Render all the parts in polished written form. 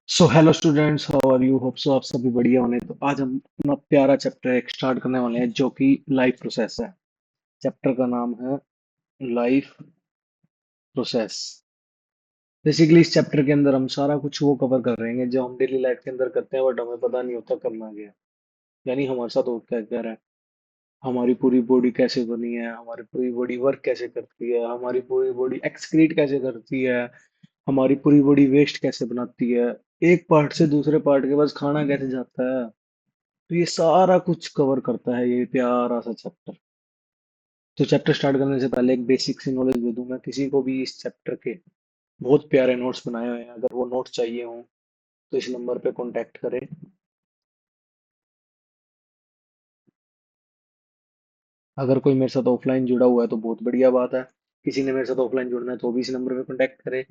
So hello students, how are you? Hope so आप सभी बढ़िया होने। तो आज हम अपना प्यारा चैप्टर एक स्टार्ट करने वाले हैं जो कि लाइफ प्रोसेस है। चैप्टर का नाम है लाइफ प्रोसेस। बेसिकली इस चैप्टर के अंदर हम सारा कुछ वो कवर कर रहे हैं जो हम डेली लाइफ के अंदर करते हैं बट हमें पता नहीं होता करना क्या है। यानी हमारे साथ वो क्या क्या है, हमारी पूरी बॉडी कैसे बनी है, हमारी पूरी बॉडी वर्क कैसे करती है, हमारी पूरी बॉडी एक्सक्रीट कैसे करती है, हमारी पूरी बॉडी वेस्ट कैसे बनाती है, एक पार्ट से दूसरे पार्ट के पास खाना कैसे जाता है। तो ये सारा कुछ कवर करता है ये प्यारा सा चैप्टर। तो चैप्टर स्टार्ट करने से पहले एक बेसिक सी नॉलेज दे दूं, मैं किसी को भी इस चैप्टर के बहुत प्यारे नोट्स बनाए हुए हैं, अगर वो नोट्स चाहिए हो तो इस नंबर पे कांटेक्ट करें। अगर कोई मेरे साथ ऑफलाइन जुड़ा हुआ है तो बहुत बढ़िया बात है, किसी ने मेरे साथ ऑफलाइन जुड़ना है तो भी इस नंबर पे कांटेक्ट करें।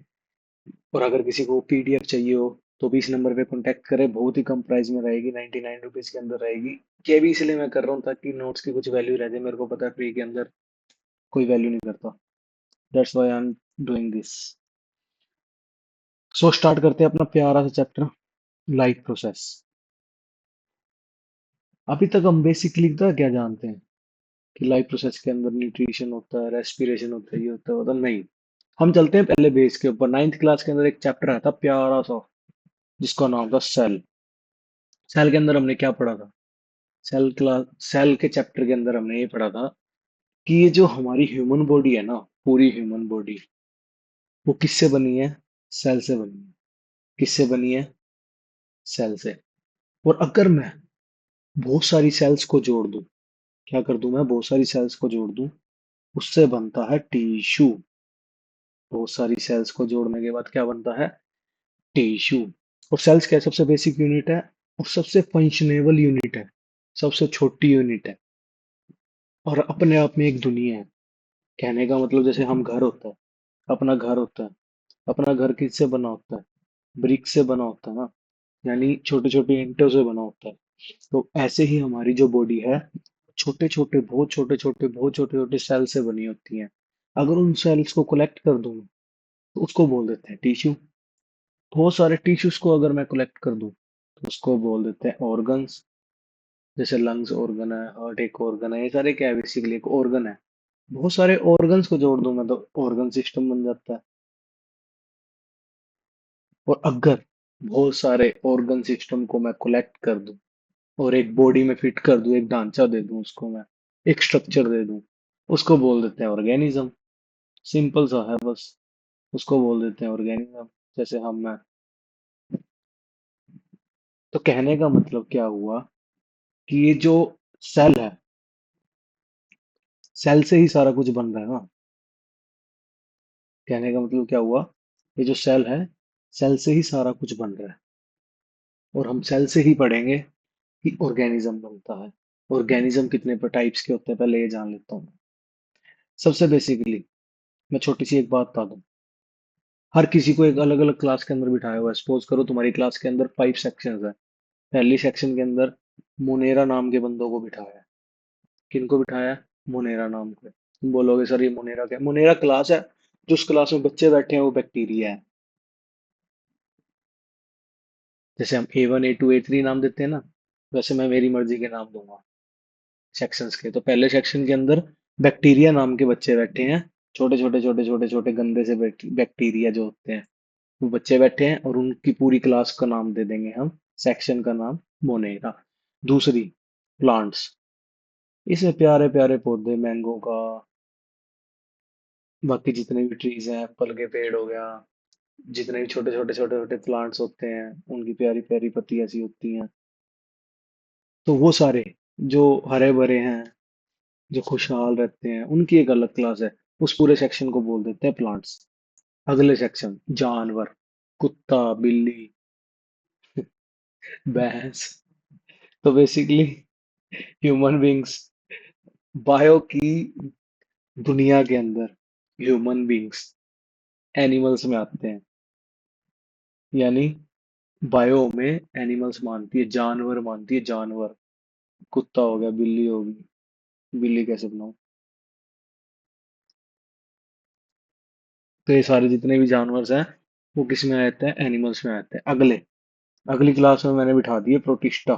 और अगर किसी को पीडीएफ चाहिए हो तो भी इस नंबर पे कांटेक्ट करें, बहुत ही कम प्राइस में रहेगी, 99 रुपीज के अंदर रहेगी। ये भी इसलिए मैं कर रहा हूँ ताकि नोट्स की कुछ वैल्यू रह जाए, मेरे को पता है फ्री के अंदर कोई वैल्यू नहीं करता। That's why I am doing this. So start करते हैं अपना प्यारा सा चैप्टर, लाइफ प्रोसेस। अभी तक हम बेसिकली तो क्या जानते हैं कि लाइफ प्रोसेस के अंदर न्यूट्रिशन होता है, रेस्पिरेशन होता है, ये होता है होता नहीं। हम चलते हैं पहले बेस के ऊपर। नाइन्थ क्लास के अंदर एक चैप्टर आता प्यारा सा जिसका नाम था सेल। सेल के अंदर हमने क्या पढ़ा था? सेल के चैप्टर के अंदर हमने ये पढ़ा था कि ये जो हमारी ह्यूमन बॉडी है ना, पूरी ह्यूमन बॉडी वो किससे बनी है? सेल से बनी है। किससे बनी है? सेल से। और अगर मैं बहुत सारी सेल्स को जोड़ दूं, क्या कर दूं मैं? बहुत सारी सेल्स को जोड़ दूं, उससे बनता है टिश्यू। बहुत सारी सेल्स को जोड़ने के बाद क्या बनता है? टिश्यू। और सेल्स क्या है? सबसे बेसिक यूनिट है और सबसे फंक्शनेबल यूनिट है, सबसे छोटी यूनिट है और अपने आप में एक दुनिया है। कहने का मतलब जैसे हम घर होता है, अपना घर होता है, अपना घर किससे बना होता है? ब्रिक से बना होता है ना, यानी छोटे छोटे ईंटों से बना होता है। तो ऐसे ही हमारी जो बॉडी है, छोटे छोटे बहुत छोटे छोटे बहुत छोटे छोटे सेल से बनी होती है। अगर उन सेल्स को कलेक्ट कर दूं तो उसको बोल देते हैं टिश्यू। बहुत सारे टिश्यूज को अगर मैं कलेक्ट कर दूं तो उसको बोल देते हैं ऑर्गन्स। जैसे लंग्स ऑर्गन है, हार्ट एक ऑर्गन है, ये सारे क्या है? बेसिकली एक ऑर्गन है। बहुत सारे ऑर्गन्स को जोड़ दूं मैं तो ऑर्गन सिस्टम बन जाता है। और अगर बहुत सारे ऑर्गन सिस्टम को मैं कलेक्ट कर दूं और एक बॉडी में फिट कर दूं, एक ढांचा दे दूं उसको मैं, एक स्ट्रक्चर दे दूं, उसको बोल देते हैं ऑर्गेनिज्म। सिंपल सा है बस, उसको बोल देते हैं ऑर्गेनिज्म। जैसे हम हैं। तो कहने का मतलब क्या हुआ कि ये जो सेल है, सेल से ही सारा कुछ बन रहा है ना। कहने का मतलब क्या हुआ? ये जो सेल है, सेल से ही सारा कुछ बन रहा है। और हम सेल से ही पढ़ेंगे कि ऑर्गेनिज्म बनता है। ऑर्गेनिज्म कितने पर टाइप्स के होते हैं पहले ये जान लेता हूँ। सबसे बेसिकली मैं छोटी सी एक बात बता दूं। हर किसी को एक अलग अलग क्लास के अंदर बिठाया हुआ है। सपोज करो तुम्हारी क्लास के अंदर 5 सेक्शंस है। पहली सेक्शन के अंदर मुनेरा नाम के बंदों को बिठाया है। किनको बिठाया है? मुनेरा नाम के। तुम बोलोगे सर ये मुनेरा क्या है? मुनेरा क्लास है, जो उस क्लास में बच्चे बैठे हैं वो बैक्टीरिया है। जैसे हम A1 A2 A3 नाम देते हैं ना, वैसे मैं मेरी मर्जी के नाम दूंगा सेक्शंस के। तो पहले सेक्शन के अंदर बैक्टीरिया नाम के बच्चे बैठे हैं। छोटे छोटे छोटे छोटे छोटे गंदे से बैक्टीरिया जो होते हैं वो बच्चे बैठे हैं, और उनकी पूरी क्लास का नाम दे देंगे हम, सेक्शन का नाम मोनेरा। दूसरी, प्लांट्स। इसमें प्यारे प्यारे पौधे, मैंगो का, बाकी जितने भी ट्रीज हैं, एप्पल के पेड़ हो गया, जितने भी छोटे छोटे छोटे छोटे प्लांट्स होते हैं उनकी प्यारी प्यारी पत्तियां सी होती हैं। तो वो सारे जो हरे भरे हैं, जो खुशहाल रहते हैं, उनकी एक अलग क्लास है। उस पूरे सेक्शन को बोल देते हैं प्लांट्स। अगले सेक्शन, जानवर। कुत्ता, बिल्ली, भैंस। तो बेसिकली ह्यूमन बींग्स, बायो की दुनिया के अंदर ह्यूमन बींग्स एनिमल्स में आते हैं। यानी बायो में एनिमल्स मानती है, जानवर मानती है, जानवर। कुत्ता हो गया, बिल्ली होगी। बिल्ली कैसे बनाऊं? तो ये सारे जितने भी जानवर हैं वो किस में आते हैं? एनिमल्स में आते हैं। अगले अगली क्लास में मैंने बिठा दिए प्रोटिस्टा।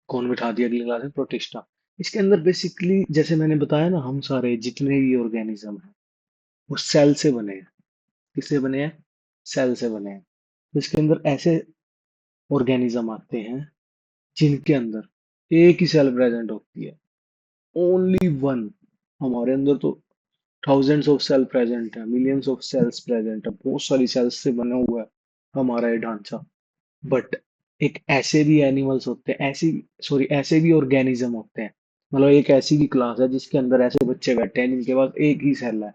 कौन बिठा दिया अगली क्लास में? प्रोटिस्टा। इसके अंदर बेसिकली जैसे मैंने बताया ना, हम सारे जितने भी ऑर्गेनिज्म हैं वो सेल से बने हैं। किससे बने हैं? सेल से बने हैं। तो इसके अंदर ऐसे ऑर्गेनिज्म आते हैं जिनके अंदर एक ही सेल प्रेजेंट होती है, ओनली वन। हमारे अंदर तो थाउजेंड्स ऑफ सेल प्रेजेंट है, मिलियंस ऑफ सेल्स प्रेजेंट है, बहुत सारी सेल्स से बना हुआ है हमारा ये ढांचा। बट एक ऐसे भी एनिमल्स होते हैं, ऐसी, सॉरी, ऐसे भी ऑर्गेनिज्म होते हैं, मतलब एक ऐसी भी क्लास है जिसके अंदर ऐसे बच्चे बैठे हैं जिनके पास एक ही सेल है,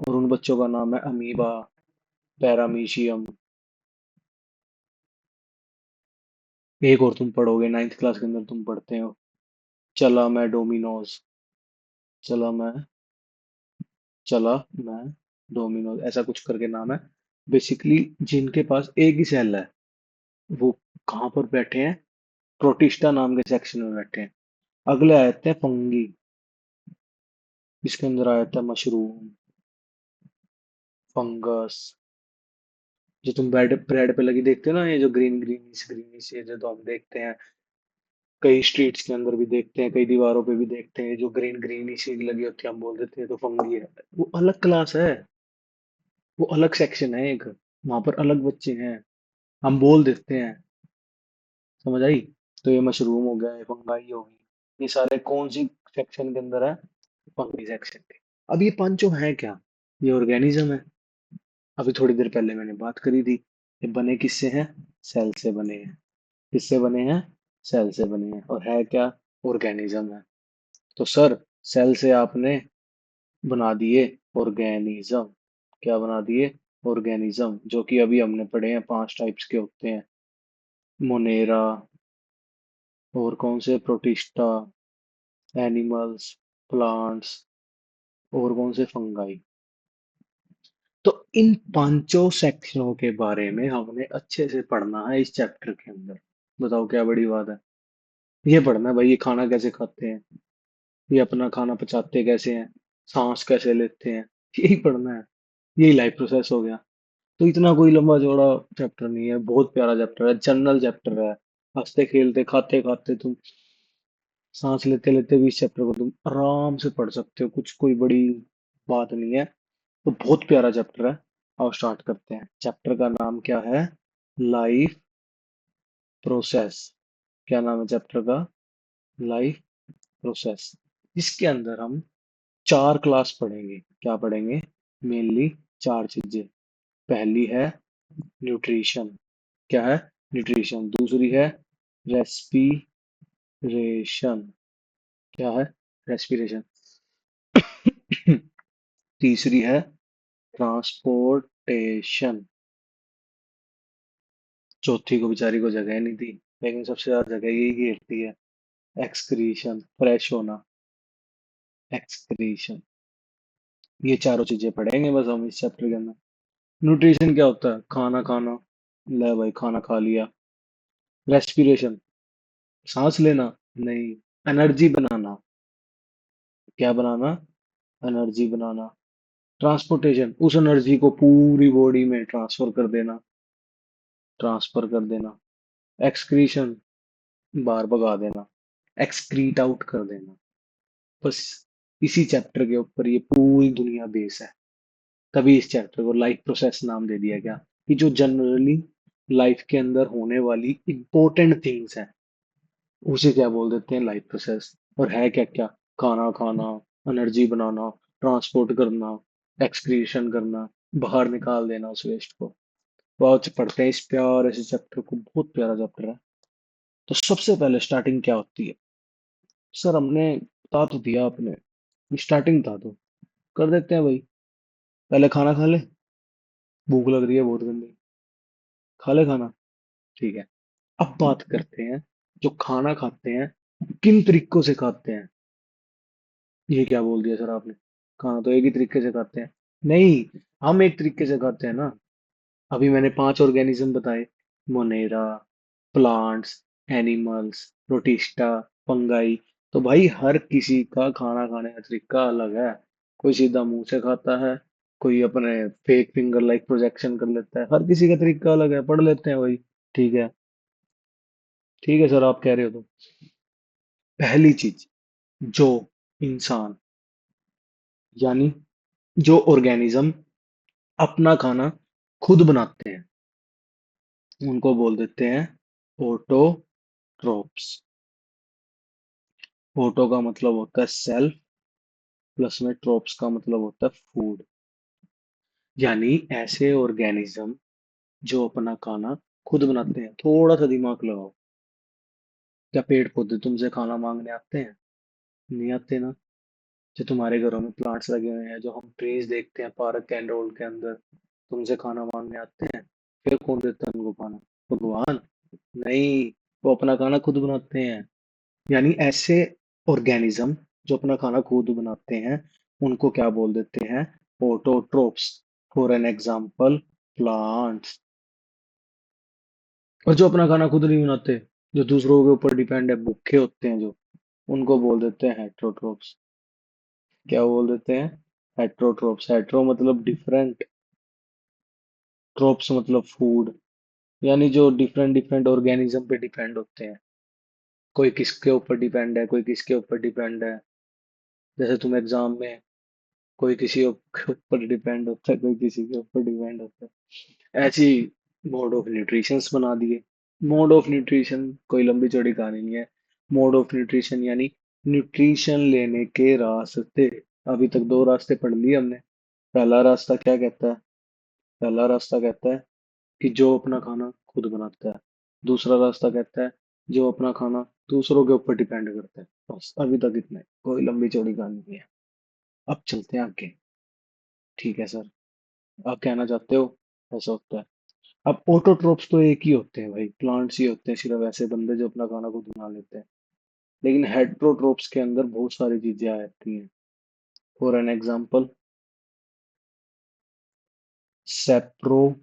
और उन बच्चों का नाम है अमीबा, पैरामीशियम। एक और तुम पढ़ोगे, नाइन्थ क्लास के अंदर तुम पढ़ते हो, चला मैं डोमिनोज। चला मैं चला मैं डोमिनोज, ऐसा कुछ करके नाम है। बेसिकली जिनके पास एक ही सेल है, वो कहाँ पर बैठे हैं? प्रोटिस्टा नाम के सेक्शन में बैठे हैं। अगले आ जाते हैं फंगी। इसके अंदर आ जाता है मशरूम, फंगस। जो तुम ब्रेड ब्रेड पे लगी देखते हो ना, ये जो ग्रीन ग्रीनिश ग्रीनिश, ये जो तो हम देखते हैं कई स्ट्रीट्स के अंदर भी देखते हैं, कई दीवारों पे भी देखते हैं, जो ग्रीन ग्रीनिश लगी होती है, हम बोल देते हैं तो फंगी है। वो अलग क्लास है, वो अलग सेक्शन है एक, वहां पर अलग बच्चे हैं, हम बोल देते हैं। समझ आई? तो ये मशरूम हो गया, ये फंगाई होगी, ये सारे कौन सी सेक्शन के अंदर है? फंगी सेक्शन के। अब ये पांचों हैं क्या? ये ऑर्गेनिज्म है। अभी थोड़ी देर पहले मैंने बात करी थी, ये बने किससे हैं? सेल से बने हैं। किससे बने हैं? सेल से बने हैं। और है क्या? ऑर्गेनिज्म है। तो सर, सेल से आपने बना दिए ऑर्गेनिज्म। क्या बना दिए? ऑर्गेनिज्म, जो कि अभी हमने पढ़े हैं 5 टाइप्स के होते हैं। मोनेरा, और कौन से? प्रोटिस्टा, एनिमल्स, प्लांट्स, और कौन से? फंगाई। तो इन पांचों सेक्शनों के बारे में हमने अच्छे से पढ़ना है इस चैप्टर के अंदर। बताओ क्या बड़ी बात है? ये पढ़ना है भाई, ये खाना कैसे खाते हैं, ये अपना खाना पचाते कैसे हैं, सांस कैसे लेते हैं, यही पढ़ना है। यही लाइफ प्रोसेस हो गया। तो इतना कोई लंबा चौड़ा चैप्टर नहीं है, बहुत प्यारा चैप्टर है, जनरल चैप्टर है। हंसते खेलते खाते खाते तुम, सांस लेते लेते भी इस चैप्टर को तुम आराम से पढ़ सकते हो, कुछ कोई बड़ी बात नहीं है। तो बहुत प्यारा चैप्टर है। आओ स्टार्ट करते हैं। चैप्टर का नाम क्या है? Life process. क्या नाम है चैप्टर का? Life process. इसके अंदर हम 4 क्लास पढ़ेंगे। क्या पढ़ेंगे? मेनली 4 चीजें। पहली है न्यूट्रिशन। क्या है? न्यूट्रिशन। दूसरी है रेस्पिरेशन। क्या है? रेस्पिरेशन। तीसरी है ट्रांसपोर्टेशन। चौथी को बेचारी को जगह नहीं थी, लेकिन सबसे ज्यादा जगह यही घेरती है। एक्सक्रीशन, फ्रेश होना, एक्सक्रीशन। ये चारों चीजें पढ़ेंगे बस हम इस चैप्टर के अंदर। न्यूट्रिशन क्या होता है? खाना खाना। ले भाई, खाना खा लिया। रेस्पिरेशन, सांस लेना। नहीं, एनर्जी बनाना। क्या बनाना? एनर्जी बनाना। ट्रांसपोर्टेशन, उस एनर्जी को पूरी बॉडी में ट्रांसफर कर देना, ट्रांसफर कर देना। एक्सक्रीशन, बाहर भगा देना, एक्सक्रीट आउट कर देना। बस इसी चैप्टर के ऊपर ये पूरी दुनिया बेस है। तभी इस चैप्टर को लाइफ प्रोसेस नाम दे दिया गया, कि जो जनरली लाइफ के अंदर होने वाली इंपॉर्टेंट थिंग्स हैं उसे क्या बोल देते हैं? Life process. और है क्या क्या? खाना खाना, एनर्जी बनाना, ट्रांसपोर्ट करना, एक्सक्रीशन करना, बाहर निकाल देना उस वेस्ट को। बहुत पढ़ते हैं इस प्यारे से चैप्टर को, बहुत प्यारा चैप्टर है। तो सबसे पहले स्टार्टिंग क्या होती है? सर हमने बता तो दिया आपने, स्टार्टिंग बता दो। कर देते हैं भाई। पहले खाना खा ले, भूख लग रही है बहुत गंदी। खा ले खाना। ठीक है। अब बात करते हैं, जो खाना खाते हैं किन तरीकों से खाते हैं। ये क्या बोल दिया सर आपने? खाना तो एक ही तरीके से खाते हैं। नहीं, हम एक तरीके से खाते हैं ना। अभी मैंने 5 ऑर्गेनिज्म बताए, Monera, plants, animals, protista, fungi. तो भाई हर किसी का खाना खाने का तरीका अलग है। कोई सीधा मुंह से खाता है, कोई अपने फेक फिंगर लाइक प्रोजेक्शन कर लेता है, हर किसी का तरीका अलग है, पढ़ लेते हैं भाई। ठीक है। ठीक है सर, आप कह रहे हो तो पहली चीज, जो इंसान यानी जो ऑर्गेनिज्म अपना खाना खुद बनाते हैं, उनको बोल देते हैं ऑटोट्रोप्स। ऑटो का मतलब होता है सेल्फ, प्लस में ट्रोप्स का मतलब होता है फूड। यानी ऐसे ऑर्गेनिज्म जो अपना खाना खुद बनाते हैं। थोड़ा सा दिमाग लगाओ, क्या पेड़ पौधे तुमसे खाना मांगने आते हैं? नहीं आते ना। जो तुम्हारे घरों में प्लांट्स लगे हुए हैं, जो हम ट्रीज देखते हैं पार्क एंड रोड के अंदर, तुमसे खाना मांगने आते हैं? फिर कौन देता है उनको खाना? भगवान? नहीं, वो अपना खाना खुद बनाते हैं। यानी ऐसे ऑर्गेनिज्म जो अपना खाना खुद बनाते हैं, उनको क्या बोल देते हैं? Autotrophs. For an example, plants. और जो अपना खाना खुद नहीं बनाते, जो दूसरों के ऊपर डिपेंड है, भूखे होते हैं जो, उनको बोल देते हैं हेट्रोट्रोप्स। क्या बोल देते हैं? हेट्रोट्रोप्स। हेट्रो मतलब डिफरेंट, ट्रोप्स मतलब फूड। यानी जो डिफरेंट डिफरेंट ऑर्गेनिज्म पे डिपेंड होते हैं। कोई किसके ऊपर डिपेंड है, कोई किसके ऊपर डिपेंड है। जैसे तुम एग्जाम में, कोई किसी के ऊपर डिपेंड होता है, कोई किसी के ऊपर डिपेंड होता है। ऐसी मोड ऑफ न्यूट्रिशंस बना दिए। मोड ऑफ न्यूट्रिशन कोई लंबी चौड़ी कहानी नहीं है। मोड ऑफ न्यूट्रिशन यानी न्यूट्रिशन लेने के रास्ते। अभी तक दो रास्ते पढ़ लिए हमने। पहला रास्ता क्या कहता है? पहला रास्ता कहता है कि जो अपना खाना खुद बनाता है। दूसरा रास्ता कहता है जो अपना खाना दूसरों के ऊपर डिपेंड करता है। बस अभी तक इतना ही, कोई लंबी चौड़ी कहानी नहीं है। अब चलते हैं आगे। ठीक है सर, आप कहना चाहते हो ऐसा होता है। अब ऑटोट्रोप्स तो एक ही होते हैं भाई, प्लांट्स ही होते हैं, सिर्फ ऐसे बंदे जो अपना खाना खुद बना लेते हैं। लेकिन हेट्रोट्रोप्स के अंदर बहुत सारी चीजें आ जाती हैं। For an example, saprotrophic.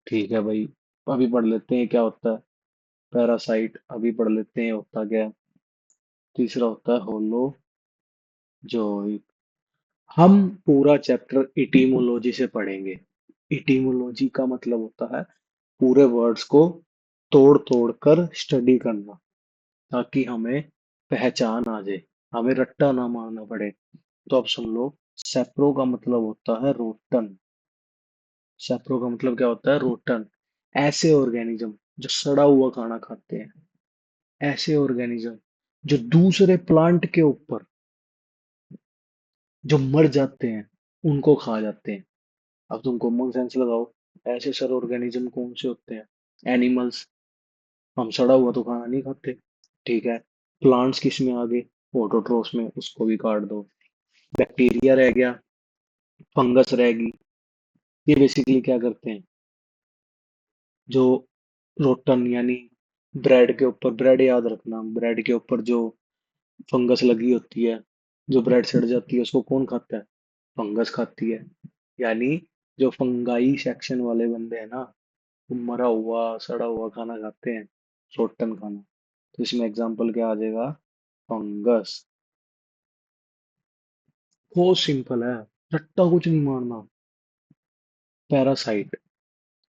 ठीक है भाई, अभी पढ़ लेते हैं क्या होता है। पैरासाइट अभी पढ़ लेते हैं होता क्या है। तीसरा होता है होलोजोइक। हम पूरा चैप्टर इटीमोलॉजी से पढ़ेंगे। इटीमोलॉजी का मतलब होता है पूरे वर्ड्स को तोड़ तोड़ कर स्टडी करना, ताकि हमें पहचान आ जाए, हमें रट्टा ना मारना पड़े। तो अब सुन लो। सेप्रो का मतलब होता है रोटन। सेप्रो का मतलब क्या होता है? रोटन। ऐसे ऑर्गेनिज्म जो सड़ा हुआ खाना खाते हैं, ऐसे ऑर्गेनिज्म जो दूसरे प्लांट के ऊपर जो मर जाते हैं, उनको खा जाते हैं। अब तुम कॉमन सेंस लगाओ। ऐसे सर ऑर्गेनिज्म कौन से होते हैं? एनिमल्स। हम सड़ा हुआ तो खाना नहीं खाते। ठीक है। प्लांट्स किस में आ गए? ऑटोट्रोफ्स में, उसको भी काट दो। बैक्टीरिया रह गया, फंगस रहेगी। ये बेसिकली क्या करते हैं? जो रोटन यानी ब्रेड के ऊपर, ब्रेड याद रखना, ब्रेड के ऊपर जो फंगस लगी होती है, जो ब्रेड सड़ जाती है, उसको कौन खाता है? फंगस खाती है। यानी जो फंगाई सेक्शन वाले बंदे हैं ना, वो मरा हुआ सड़ा हुआ खाना खाते हैं, रोटन खाना। तो इसमें एग्जाम्पल क्या आ जाएगा? फंगस। बहुत सिंपल है, रट्टा कुछ नहीं मारना। पैरासाइट,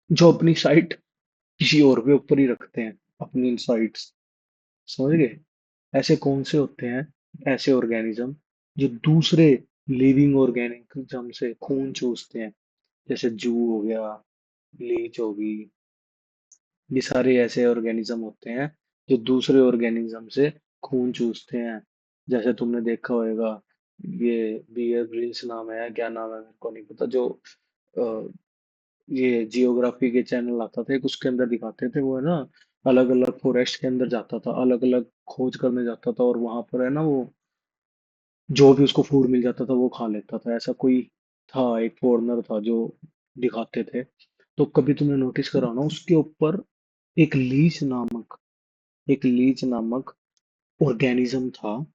जो अपनी साइट किसी और के ऊपर ही रखते हैं, अपनी इनसाइट्स। समझ गए? ऐसे कौन से होते हैं? ऐसे ऑर्गेनिज्म जो दूसरे लिविंग ऑर्गेनिज्म से खून चूसते हैं। जैसे जू हो गया, लीच होगी। ये सारे ऐसे ऑर्गेनिज्म होते हैं जो दूसरे ऑर्गेनिज्म से खून चूसते हैं। जैसे तुमने देखा होगा, ये बियर ग्रिल्स नाम है, क्या नाम है मेरे को नहीं पता, जो अ, ये जियोग्राफी के चैनल आता था एक, उसके अंदर दिखाते थे, वो है ना, अलग अलग फॉरेस्ट के अंदर जाता था, अलग अलग खोज करने जाता था, और वहां पर है ना वो, जो भी उसको फूड मिल जाता था वो खा लेता था। ऐसा कोई था, एक फॉरेनर था जो दिखाते थे। तो कभी तुमने नोटिस करा ना, उसके ऊपर एक लीच नामक ऑर्गेनिज्म था,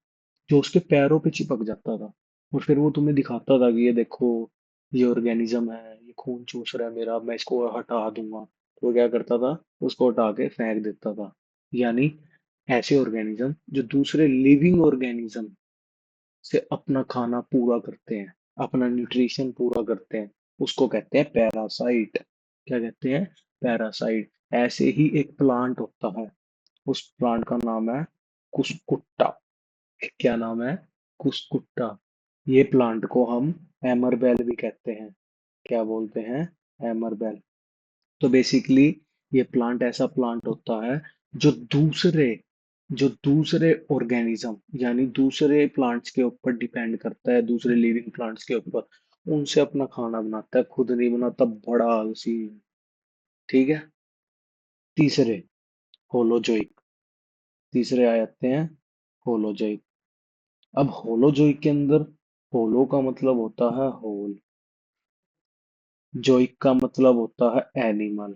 जो उसके पैरों पे चिपक जाता था। और फिर वो तुम्हें दिखाता था कि ये देखो, ये ऑर्गेनिज्म है, ये खून चूस रहा है मेरा, मैं इसको हटा दूंगा। तो वो क्या करता था? उसको हटा के फेंक देता था। यानी ऐसे ऑर्गेनिज्म जो दूसरे लिविंग ऑर्गेनिज्म से अपना खाना पूरा करते हैं, अपना न्यूट्रिशन पूरा करते हैं, उसको कहते हैं पैरासाइट। क्या कहते हैं? पैरासाइट। ऐसे ही एक प्लांट होता है, उस प्लांट का नाम है कुस्कुट्टा। क्या नाम है? कुस्कुट्टा। ये प्लांट को हम एमरबेल भी कहते हैं। क्या बोलते हैं? एमरबेल। तो बेसिकली ये प्लांट ऐसा प्लांट होता है जो दूसरे जो दूसरे ऑर्गेनिज्म यानी दूसरे प्लांट्स के ऊपर डिपेंड करता है, दूसरे लिविंग प्लांट्स के ऊपर, उनसे अपना खाना बनाता है, खुद नहीं बनाता। बड़ा आलसी है। ठीक है। तीसरे, होलोजोइक। तीसरे आ जाते हैं होलोजोइक। अब होलोजोइक के अंदर होलो का मतलब होता है होल, जोइक का मतलब होता है एनिमल,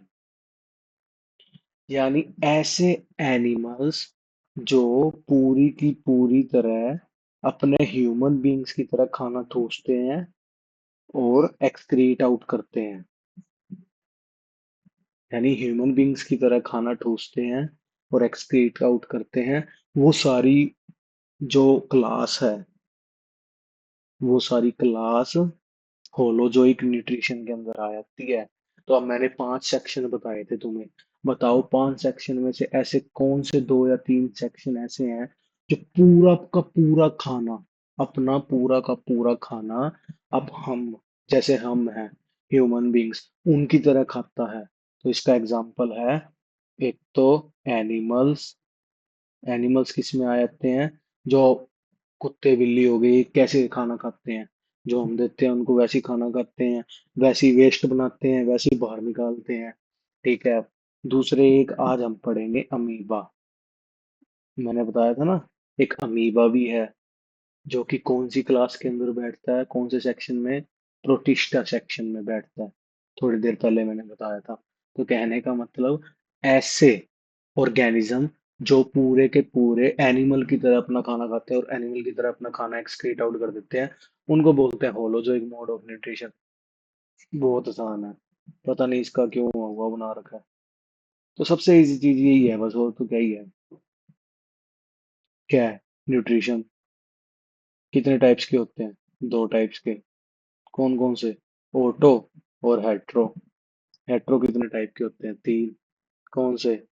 यानी ऐसे एनिमल्स जो पूरी की पूरी तरह अपने ह्यूमन बींग्स की तरह खाना ठूसते हैं और एक्सक्रीट आउट करते हैं। यानी ह्यूमन बींग्स की तरह खाना ठूसते हैं और एक्सक्रीट आउट करते हैं। वो सारी जो क्लास है, वो सारी क्लास होलोजोइक न्यूट्रिशन के अंदर आ जाती है। तो अब मैंने 5 सेक्शन बताए थे तुम्हें। बताओ 5 सेक्शन में से ऐसे कौन से 2 या 3 सेक्शन ऐसे हैं जो पूरा का पूरा खाना, अपना पूरा का पूरा खाना, अब हम, जैसे हम हैं ह्यूमन बींग्स, उनकी तरह खाता है। तो इसका एग्जाम्पल है, एक तो एनिमल्स। एनिमल्स किस में आ जाते हैं? जो कुत्ते बिल्ली हो गई, कैसे खाना खाते हैं? जो हम देते हैं उनको वैसे ही खाना खाते हैं, वैसे ही वेस्ट बनाते हैं, वैसे ही बाहर निकालते हैं। ठीक है। दूसरे एक आज हम पढ़ेंगे अमीबा। मैंने बताया था ना, एक अमीबा भी है, जो कि कौन सी क्लास के अंदर बैठता है, कौन से सेक्शन में? प्रोटिस्टा सेक्शन में बैठता है। थोड़ी देर पहले मैंने बताया था। तो कहने का मतलब, ऐसे ऑर्गेनिज्म जो पूरे के पूरे एनिमल की तरह अपना खाना खाते हैं और एनिमल की तरह अपना खाना एक्सक्रीट आउट कर देते हैं, उनको बोलते हैं होलोजोइक मोड ऑफ न्यूट्रिशन। बहुत आसान है। पता नहीं इसका क्यों हुआ बना रखा है। तो सबसे इजी चीज यही है बस, और तो क्या ही है? क्या है? न्यूट्रिशन। कितने टाइप्स के होते हैं? 2 टाइप्स के। कौन कौन से? ओटो और हेट्रो। हेट्रो कितने टाइप के होते हैं? 3। कौन से?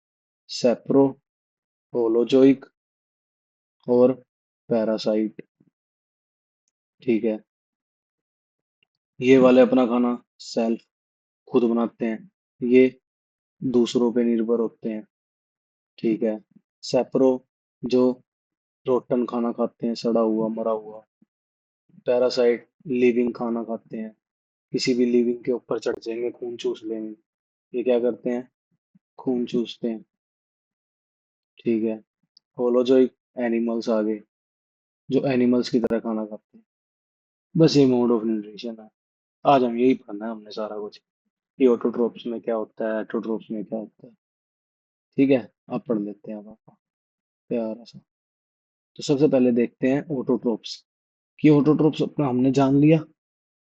सेप्रो, होलोजोइक और पैरासाइट। ठीक है। ये वाले अपना खाना सेल्फ, खुद बनाते हैं। ये दूसरों पे निर्भर होते हैं। ठीक है। सेप्रो, जो रोटन खाना खाते हैं, सड़ा हुआ मरा हुआ। पैरासाइट, लिविंग खाना खाते हैं, किसी भी लिविंग के ऊपर चढ़ जाएंगे, खून चूस लेंगे। ये क्या करते हैं? खून चूसते हैं। ठीक है। होलोजोइक, एनिमल्स आ गए, जो एनिमल्स की तरह खाना खाते हैं। बस ये मोड ऑफ न्यूट्रिशन है। आज हम यही पढ़ना है हमने सारा कुछ, कि ऑटोट्रोप्स में क्या होता है, एटोट्रोप्स में क्या होता है। ठीक है। आप पढ़ लेते हैं अब आप, प्यारा सा। तो सबसे पहले देखते हैं ऑटोट्रोप्स। कि ऑटोट्रोप्स अपना हमने जान लिया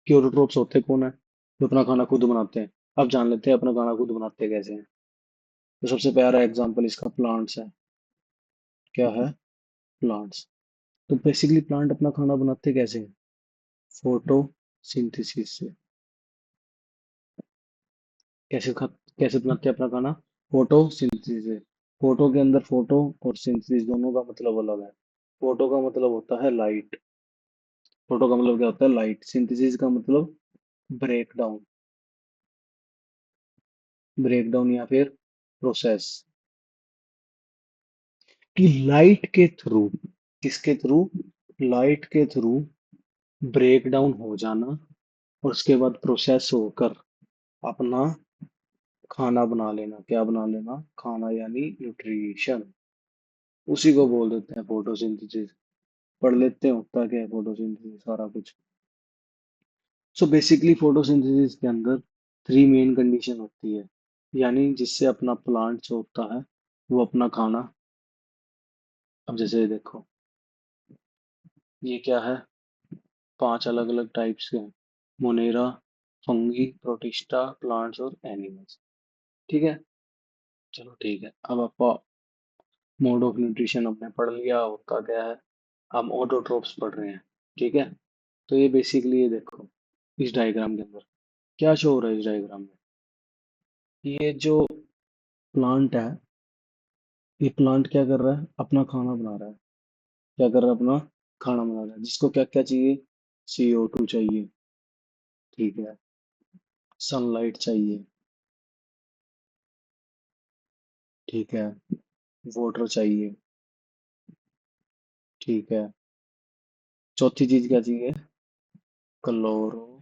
कि ऑटोट्रोप्स होते कौन है, जो अपना खाना खुद बनाते हैं। अब जान लेते हैं अपना खाना खुद बनाते कैसे हैं। तो सबसे प्यारा एग्जांपल इसका प्लांट्स है। क्या है? प्लांट्स। तो बेसिकली प्लांट अपना खाना बनाते कैसे हैं? फोटोसिंथेसिस से। कैसे कैसे बनाते हैं अपना खाना? फोटोसिंथेसिस से। फोटो के अंदर फोटो और सिंथेसिस दोनों का मतलब अलग है। फोटो का मतलब होता है लाइट। फोटो का मतलब क्या होता है? लाइट। सिंथेसिस का मतलब ब्रेक डाउन। ब्रेक डाउन या फिर प्रोसेस। कि लाइट के थ्रू, किसके थ्रू? लाइट के थ्रू ब्रेक डाउन हो जाना, और उसके बाद प्रोसेस होकर अपना खाना बना लेना। क्या बना लेना? खाना, यानी न्यूट्रिशन। उसी को बोल देते हैं फोटोसिंथेसिस। पढ़ लेते हैं होता क्या है फोटोसिंथेसिस सारा कुछ। सो बेसिकली फोटोसिंथेसिस के अंदर 3 मेन कंडीशन होती है, यानी जिससे अपना प्लांट जो होता है वो अपना खाना, अब जैसे देखो, ये क्या है? 5 अलग अलग टाइप्स के हैं। मोनेरा, फंगी, प्रोटिस्टा, प्लांट्स और एनिमल्स। ठीक है। चलो ठीक है। अब आपका मोड ऑफ न्यूट्रिशन हमने पढ़ लिया, होता क्या है। हम ऑटोट्रोप्स पढ़ रहे हैं। ठीक है। तो ये बेसिकली ये देखो, इस डायग्राम के अंदर क्या शो हो रहा है इस डायग्राम में। ये जो प्लांट है, ये प्लांट क्या कर रहा है, अपना खाना बना रहा है। क्या कर रहा है, अपना खाना बना रहा है, जिसको क्या क्या चाहिए, CO2 चाहिए, ठीक है, सनलाइट चाहिए, ठीक है, वाटर चाहिए, ठीक है, चौथी चीज क्या चाहिए, क्लोरोफिल।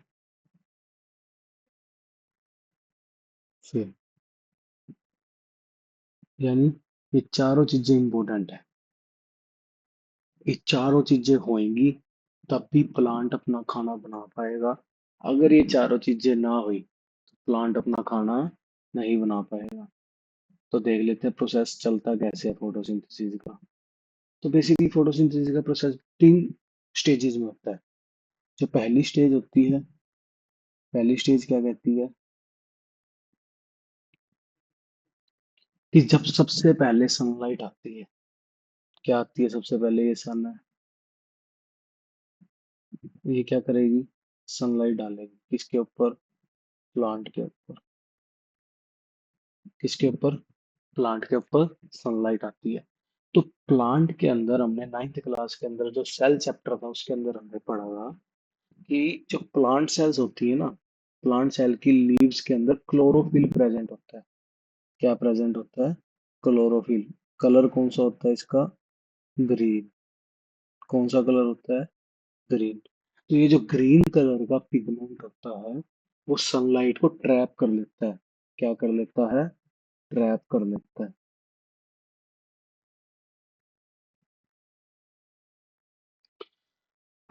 यानी ये चारों चीजें इंपॉर्टेंट है। ये चारों चीजें होंगी तब भी प्लांट अपना खाना बना पाएगा। अगर ये चारों चीजें ना हुई तो प्लांट अपना खाना नहीं बना पाएगा। तो देख लेते हैं प्रोसेस चलता कैसे है फोटोसिंथेसिस का। तो बेसिकली फोटोसिंथेसिस का प्रोसेस 3 स्टेजेस में होता है। जो पहली स्टेज होती है, पहली स्टेज क्या कहती है कि जब सबसे पहले सनलाइट आती है, क्या आती है सबसे पहले, ये सन है, ये क्या करेगी, सनलाइट डालेगी किसके ऊपर, प्लांट के ऊपर। किसके ऊपर, प्लांट के ऊपर सनलाइट आती है। तो प्लांट के अंदर हमने 9th क्लास के अंदर जो सेल चैप्टर था उसके अंदर हमने पढ़ा था कि जो प्लांट सेल्स होती है ना, प्लांट सेल की लीव्स के अंदर क्लोरोफिल प्रेजेंट होता है। क्या प्रेजेंट होता है, क्लोरोफिल। कलर कौन सा होता है इसका, ग्रीन। कौन सा कलर होता है, ग्रीन। तो ये जो ग्रीन कलर का पिगमेंट होता है वो सनलाइट को ट्रैप कर लेता है। क्या कर लेता है, ट्रैप कर लेता है।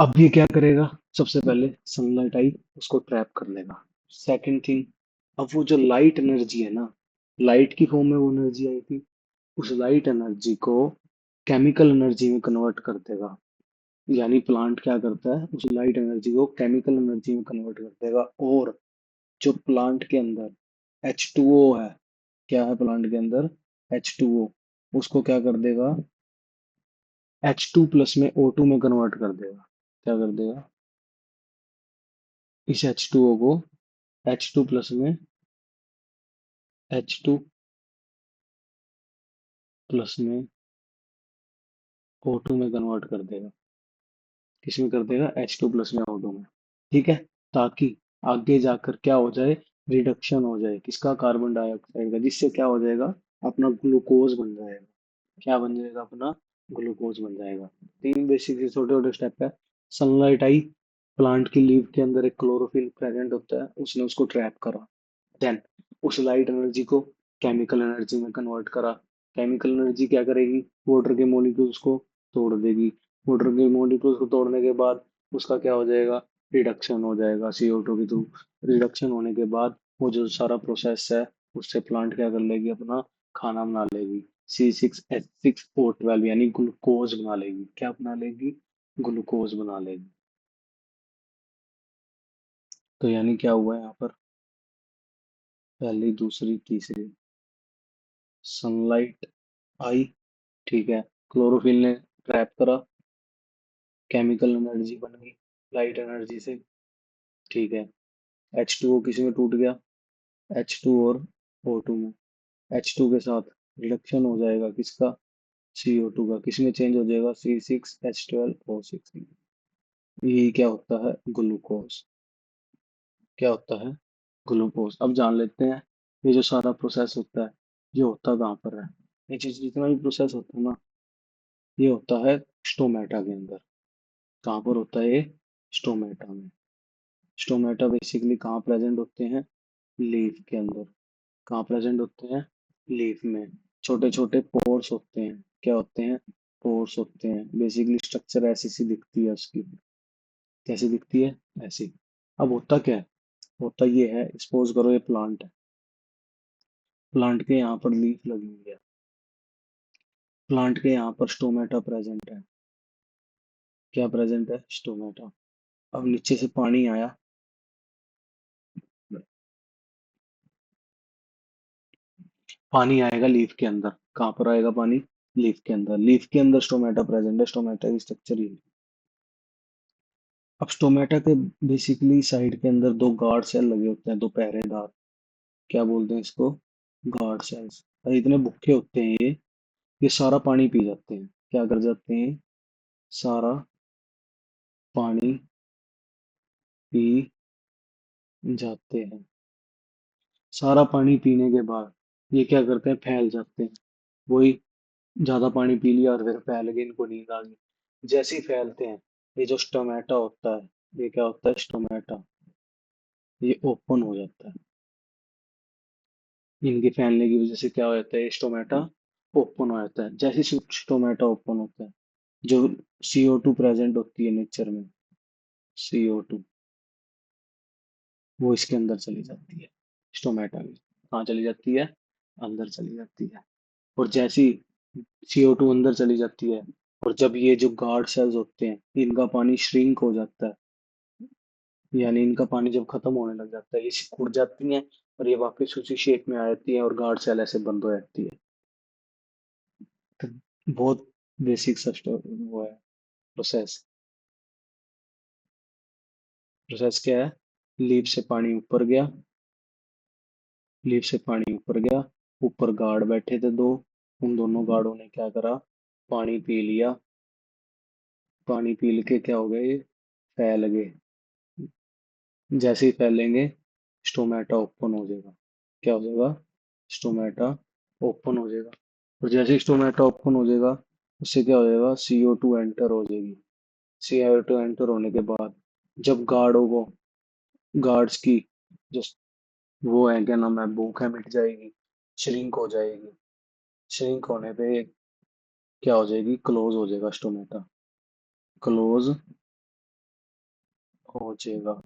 अब ये क्या करेगा, सबसे पहले सनलाइट आई उसको ट्रैप कर लेगा। सेकंड थिंग, अब वो जो लाइट एनर्जी है ना, लाइट की फॉर्म में वो एनर्जी आई थी, उस लाइट एनर्जी को केमिकल एनर्जी में कन्वर्ट कर देगा। यानी प्लांट क्या करता है, उस लाइट एनर्जी को केमिकल एनर्जी में कन्वर्ट कर देगा। और जो प्लांट के अंदर H2O है, क्या है प्लांट के अंदर, H2O, उसको क्या कर देगा, H2+ में O2 में कन्वर्ट कर देगा। क्या कर देगा, इस H2O को H2+ में, H2+ में O2 में कन्वर्ट कर देगा। किस में कर देगा, H2+ में O2 में। ठीक है। ताकि आगे जाकर क्या हो जाए, रिडक्शन हो जाए किसका, कार्बन डाइऑक्साइड का, जिससे क्या हो जाएगा, अपना ग्लूकोज बन जाएगा। क्या बन जाएगा, अपना ग्लूकोज बन जाएगा। 3 बेसिक से छोटे छोटे स्टेप है। सनलाइट आई, प्लांट की लीफ के अंदर एक क्लोरोफिल प्रेजेंट होता है, उसने उसको ट्रैप करा। देन उस लाइट एनर्जी को केमिकल एनर्जी में कन्वर्ट करा। केमिकल एनर्जी क्या करेगी, वाटर के मॉलिक्यूल्स को तोड़ देगी। वाटर के मॉलिक्यूल्स को तोड़ने के बाद उसका क्या हो जाएगा, रिडक्शन हो जाएगा CO2 के थ्रू। रिडक्शन होने के बाद वो जो सारा प्रोसेस है, उससे प्लांट क्या कर लेगी, अपना खाना बना लेगी। C6H6O12 यानी ग्लूकोज बना लेगी। क्या बना लेगी, ग्लूकोज बना लेगी। तो यानी क्या हुआ यहाँ पर, पहली दूसरी तीसरी, सनलाइट आई, ठीक है, क्लोरोफिल ने ट्रैप करा, केमिकल एनर्जी बन गई लाइट एनर्जी से, ठीक है। H2O किसी में टूट गया, H2 और O2 में। H2 के साथ रिडक्शन हो जाएगा किसका, CO2 का, किस में चेंज हो जाएगा, C6H12O6। यही क्या होता है, ग्लूकोज। क्या होता है, ग्लूकोज। अब जान लेते हैं ये जो सारा प्रोसेस होता है, ये होता कहाँ पर है। ये चीज जितना भी प्रोसेस होता है ना, ये होता है स्टोमेटा के अंदर। कहाँ पर होता है ये, स्टोमेटा में। स्टोमेटा बेसिकली कहाँ प्रेजेंट होते हैं, लीफ के अंदर। कहाँ प्रेजेंट होते हैं, लीफ में। छोटे छोटे पोर्स होते हैं, क्या होते हैं, पोर्स होते हैं। बेसिकली स्ट्रक्चर ऐसी सी दिखती है उसकी। कैसी दिखती है, ऐसी। अब होता क्या है, होता ये है, सपोज करो ये प्लांट है, प्लांट के यहाँ पर लीफ लगी हुई है, प्लांट के यहाँ पर स्टोमेटा प्रेजेंट है। क्या प्रेजेंट है, स्टोमेटा। अब नीचे से पानी आया, पानी आएगा लीफ के अंदर। कहाँ पर आएगा पानी, लीफ के अंदर। लीफ के अंदर स्टोमेटा प्रेजेंट है, स्टोमेटा की स्ट्रक्चर ये है। अब स्टोमेटा के बेसिकली साइड के अंदर दो गार्ड सेल लगे होते हैं, दो पहरेदार। क्या बोलते हैं इसको? Guard cells. और इतने भूखे होते हैं ये सारा पानी पी जाते हैं। क्या कर जाते हैं? सारा पानी पी जाते हैं। सारा पानी पीने के बाद ये क्या करते हैं? फैल जाते हैं। वही, ज्यादा पानी पी लिया और फिर फैल गए, इनको नींद आ गई। जैसे ही फैलते हैं, ये जो स्टोमेटा होता है, ये क्या होता है? स्टोमेटा, ये ओपन हो जाता है। इनके फैलने की वजह से क्या हो जाता है? स्टोमेटा ओपन हो जाता है। जैसे ही स्टोमेटा ओपन होता है, जो CO2 प्रेजेंट होती है नेचर में, CO2, वो इसके अंदर चली जाती है। स्टोमेटा में कहाँ चली जाती है? अंदर चली जाती है। और जैसी CO2 अंदर चली जाती है, और जब ये जो गार्ड सेल्स होते हैं, इनका पानी श्रिंक हो जाता है, यानी इनका पानी जब खत्म होने लग जाता है, ये सिकुड़ जाती हैं और ये वापस उसी शेप में आ जाती है और गार्ड सेल ऐसे बंद हो जाती है। तो बहुत बेसिक सा वो है प्रोसेस। प्रोसेस क्या है? लीफ से पानी ऊपर गया, लीफ से पानी ऊपर गया, ऊपर गार्ड बैठे थे दो, उन दोनों गार्डों ने क्या करा? पानी पी लिया। पानी पी के क्या हो गए? ये फैल गए। जैसे ही फैलेंगे, स्टोमेटा ओपन हो जाएगा। क्या हो जाएगा? स्टोमेटा ओपन हो जाएगा। और जैसे ही स्टोमेटा ओपन हो जाएगा, उससे क्या हो जाएगा? CO2 एंटर हो जाएगी। CO2 एंटर होने के बाद जब गार्डों को, गार्ड्स की जो वो है, क्या नाम है, भूख है, मिट जाएगी, श्रिंक हो जाएगी। श्रिंक होने पे क्या हो जाएगी? क्लोज हो जाएगा स्टोमेटा। क्लोज हो जाएगा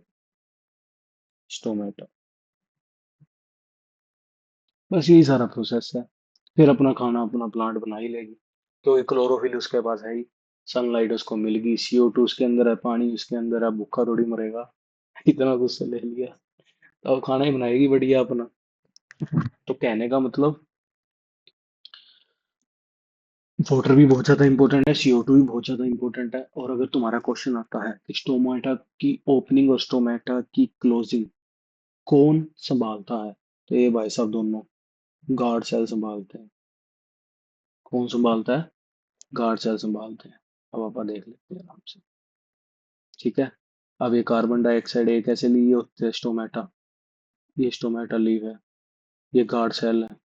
स्टोमेटा। बस यही सारा प्रोसेस है। फिर अपना खाना अपना प्लांट बना ही लेगी, क्योंकि क्लोरोफिल उसके पास है ही। सनलाइट उसको मिल गई, CO2 उसके अंदर है, पानी उसके अंदर है, भूखा थोड़ी मरेगा। इतना कुछ से ले लिया तो अब खाना ही बनाएगी बढ़िया अपना। तो कहने का मतलब, वाटर भी बहुत ज्यादा इंपॉर्टेंट है, CO2 भी बहुत ज्यादा इंपॉर्टेंट है। और अगर तुम्हारा क्वेश्चन आता है कि स्टोमेटा की ओपनिंग और स्टोमेटा की क्लोजिंग कौन संभालता है, तो ये भाई साहब दोनों गार्ड सेल संभालते हैं। कौन संभालता है? गार्ड सेल संभालते हैं। अब आप देख लेते हैं आराम से। ठीक है। अब ये कार्बन डाइऑक्साइड एक ऐसे लिए होते हैं स्टोमेटा, ये स्टोमेटा लीव है, ये गार्ड सेल है।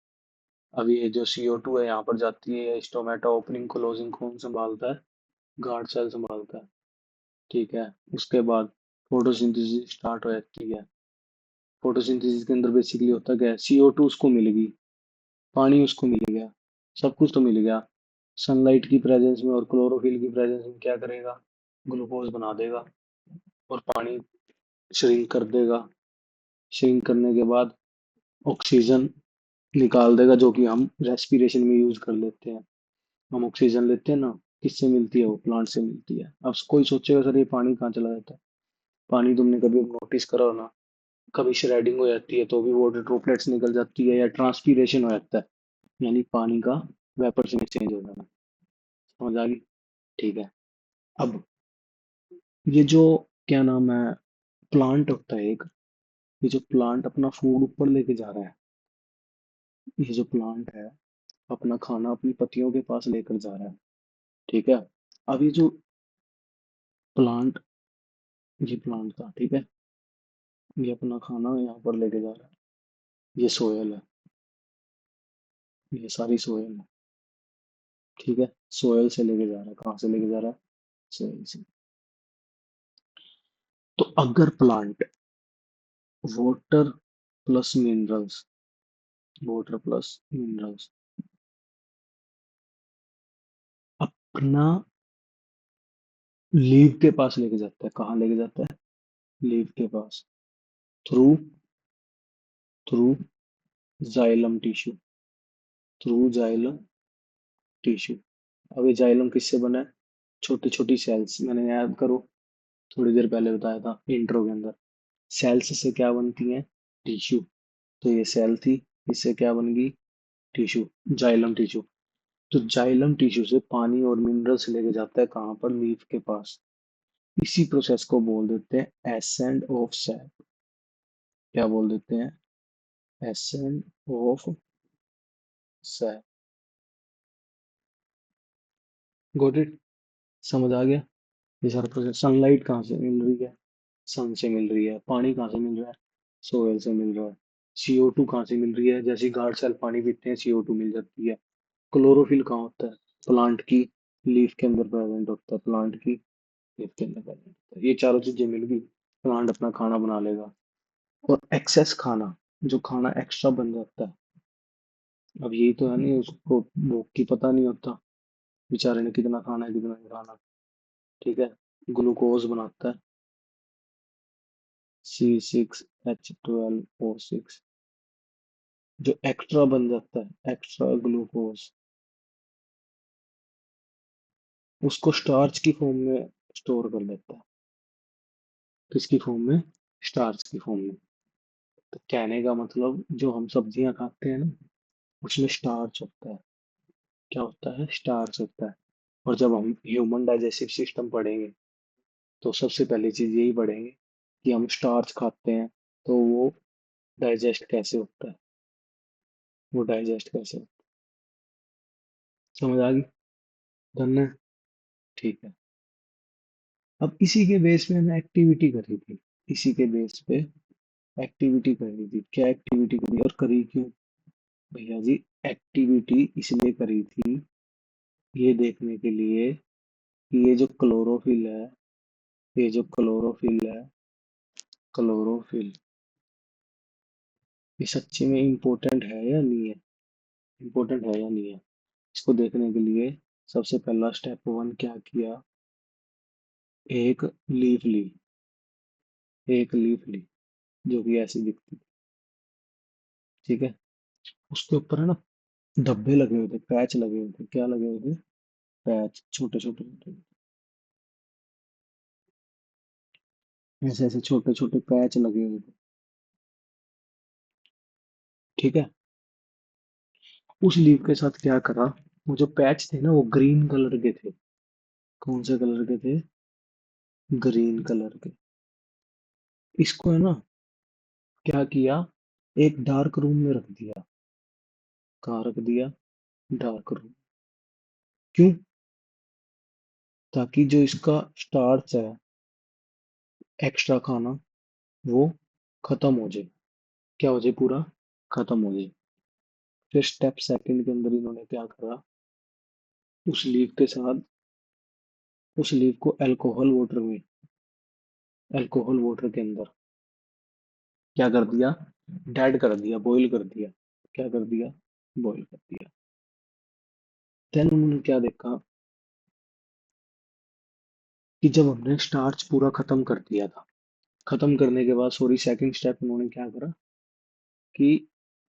अब ये जो CO2 है यहाँ पर जाती है, स्टोमेटा ओपनिंग क्लोजिंग कौन संभालता है? गार्ड सेल संभालता है। ठीक है। उसके बाद फोटोसिंथेसिस स्टार्ट हो जाती है। फोटोसिंथेसिस के अंदर बेसिकली होता क्या है? CO2 उसको मिलेगी, पानी उसको मिल गया, सब कुछ तो मिल गया। सनलाइट की प्रेजेंस में और क्लोरोफिल की प्रेजेंस में क्या करेगा? ग्लूकोज बना देगा और पानी श्रिंक कर देगा। श्रिंक करने के बाद ऑक्सीजन निकाल देगा, जो कि हम रेस्पिरेशन में यूज कर लेते हैं। हम ऑक्सीजन लेते हैं ना, किससे मिलती है? वो प्लांट से मिलती है। अब कोई सोचेगा सर ये पानी कहाँ चला जाता है? पानी तुमने कभी नोटिस करा हो ना, कभी श्रेडिंग हो जाती है तो भी वाटर ड्रॉपलेट्स निकल जाती है, या ट्रांसपीरेशन हो जाता है, यानी पानी का वेपर्स में चेंज हो जाना। समझ आ गई? ठीक है। अब ये जो, क्या नाम है, प्लांट होता है एक, ये जो प्लांट अपना फूड ऊपर लेके जा रहा है, ये जो प्लांट है अपना खाना अपनी पत्तियों के पास लेकर जा रहा है। ठीक है। अब ये जो प्लांट, ये प्लांट था, ठीक है, ये अपना खाना यहाँ पर लेके जा रहा है। ये सोयल है, ये सारी सोयल है। ठीक है। सोयल से लेके जा रहा है, कहाँ से लेके जा रहा है? सोयल से। तो अगर plant water plus minerals, water plus minerals अपना लीव के पास लेके जाता है, कहाँ लेके जाता है? लीव के पास, through through xylem tissue, through xylem tissue. अब ये जाइलम किससे बना है? छोटी छोटी सेल्स, मैंने याद करो, थोड़ी देर पहले बताया था इंट्रो के अंदर। सेल्स से क्या बनती है? टिश्यू। तो ये सेल थी, इससे क्या बन गई? Tissue, xylem tissue. तो जाइलम टिश्यू से पानी और मिनरल्स लेके जाता है कहाँ पर? लीफ के पास। इसी प्रोसेस को बोल देते हैं एसेंड ऑफ सैप। क्या बोल देते हैं? Ascend of SAP. Got it? समझ आ गया? ये सारा प्रोसेस, सनलाइट कहाँ से मिल रही है? सन से मिल रही है। पानी कहाँ से मिल रहा है? सोयल से मिल रहा है। CO2 कहाँ से मिल रही है? जैसे गार्ड सेल पानी पीते हैं CO2 मिल जाती है। क्लोरोफिल कहाँ होता है? प्लांट की लीफ के अंदर प्रेजेंट होता है। प्लांट की लीफ के अंदर प्रेजेंट होता है। ये चारों चीजें मिल गई, प्लांट अपना खाना बना लेगा। और एक्सेस खाना, जो खाना एक्स्ट्रा बन जाता है, अब यही तो है नहीं, उसको भूख की पता नहीं होता बेचारे ने कितना खाना है कितना नहीं खाना। ठीक है, ग्लूकोज बनाता है C6H12O6, जो एक्स्ट्रा बन जाता है, एक्स्ट्रा ग्लूकोज, उसको स्टार्च की फॉर्म में स्टोर कर लेता है। किसकी फॉर्म में? स्टार्च की फॉर्म में। तो कहने का मतलब, जो हम सब्जियां खाते हैं ना, उसमें स्टार्च होता है। क्या होता है? स्टार्च होता है। और जब हम ह्यूमन डाइजेस्टिव सिस्टम पढ़ेंगे, तो सबसे पहली चीज यही पढ़ेंगे कि हम स्टार्च खाते हैं, तो वो डाइजेस्ट कैसे होता है। वो डाइजेस्ट कैसे होता है, समझ आ गई? डन है? ठीक है। अब इसी के बेस पे हमने एक्टिविटी करी थी। इसी के बेस पे एक्टिविटी करी थी। क्या एक्टिविटी करी और करी क्यों? भैया जी, एक्टिविटी इसलिए करी थी, ये देखने के लिए कि ये जो क्लोरोफिल है, ये जो क्लोरोफिल है, क्लोरोफिल, ये सच्ची में इम्पोर्टेंट है या नहीं है? इम्पोर्टेंट है या नहीं है? इसको देखने के लिए सबसे पहला स्टेप वन क्या किया? एक लीफ ली। एक लीफ ली, जो कि ऐसी दिखती। ठीक है, उसके ऊपर है ना, धब्बे लगे हुए थे, पैच लगे हुए थे। क्या लगे हुए थे? पैच, छोटे छोटे छोटे, ऐसे ऐसे छोटे छोटे पैच लगे हुए थे। ठीक है, उस लीफ के साथ क्या करा? वो जो पैच थे ना, वो ग्रीन कलर के थे। कौन से कलर के थे? ग्रीन कलर के। इसको है ना, क्या किया? एक डार्क रूम में रख दिया। कहाँ रख दिया? Dark room. क्यों? ताकि जो इसका स्टार्च है, एक्स्ट्रा खाना, वो खत्म हो जाए। क्या हो जाए? पूरा खत्म हो जाए। फिर स्टेप सेकंड के अंदर इन्होंने क्या करा? उस लीफ के साथ, उस लीफ को अल्कोहल वाटर में, अल्कोहल वाटर के अंदर क्या कर दिया? डेड कर दिया, बॉईल कर दिया। क्या कर दिया? बॉईल कर दिया। देन उन्होंने क्या देखा कि जब हमने स्टार्च पूरा खत्म कर दिया था, खत्म करने के बाद, सॉरी, सेकंड स्टेप उन्होंने क्या करा कि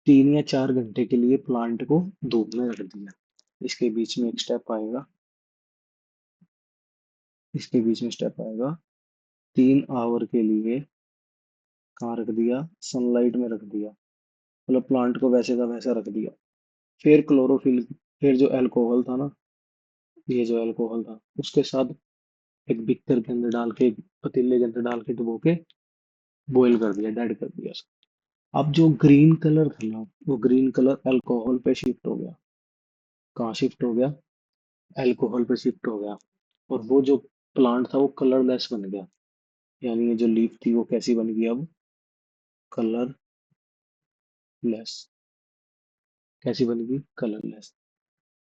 3 या 4 घंटे के लिए प्लांट को धूप में रख दिया। इसके बीच में एक स्टेप आएगा, इसके बीच में स्टेप आएगा, 3 आवर के लिए कहाँ रख दिया? सनलाइट में रख दिया। मतलब प्लांट को वैसे का वैसा रख दिया। फिर क्लोरोफिल, फिर जो अल्कोहल था ना, ये जो अल्कोहल था, उसके साथ एक बिक्कर के अंदर डाल के, एक पतीले के अंदर डाल के डुबो के बॉईल कर दिया, डेड कर दिया उसको। अब जो ग्रीन कलर था ना, वो ग्रीन कलर अल्कोहल पे शिफ्ट हो गया। कहाँ शिफ्ट हो गया? अल्कोहल पे शिफ्ट हो गया। और वो जो प्लांट था, वो कलरलेस बन गया। यानी ये जो लीफ थी, वो कैसी बन गई अब? कलरलेस। कैसी बन गई? कलरलेस।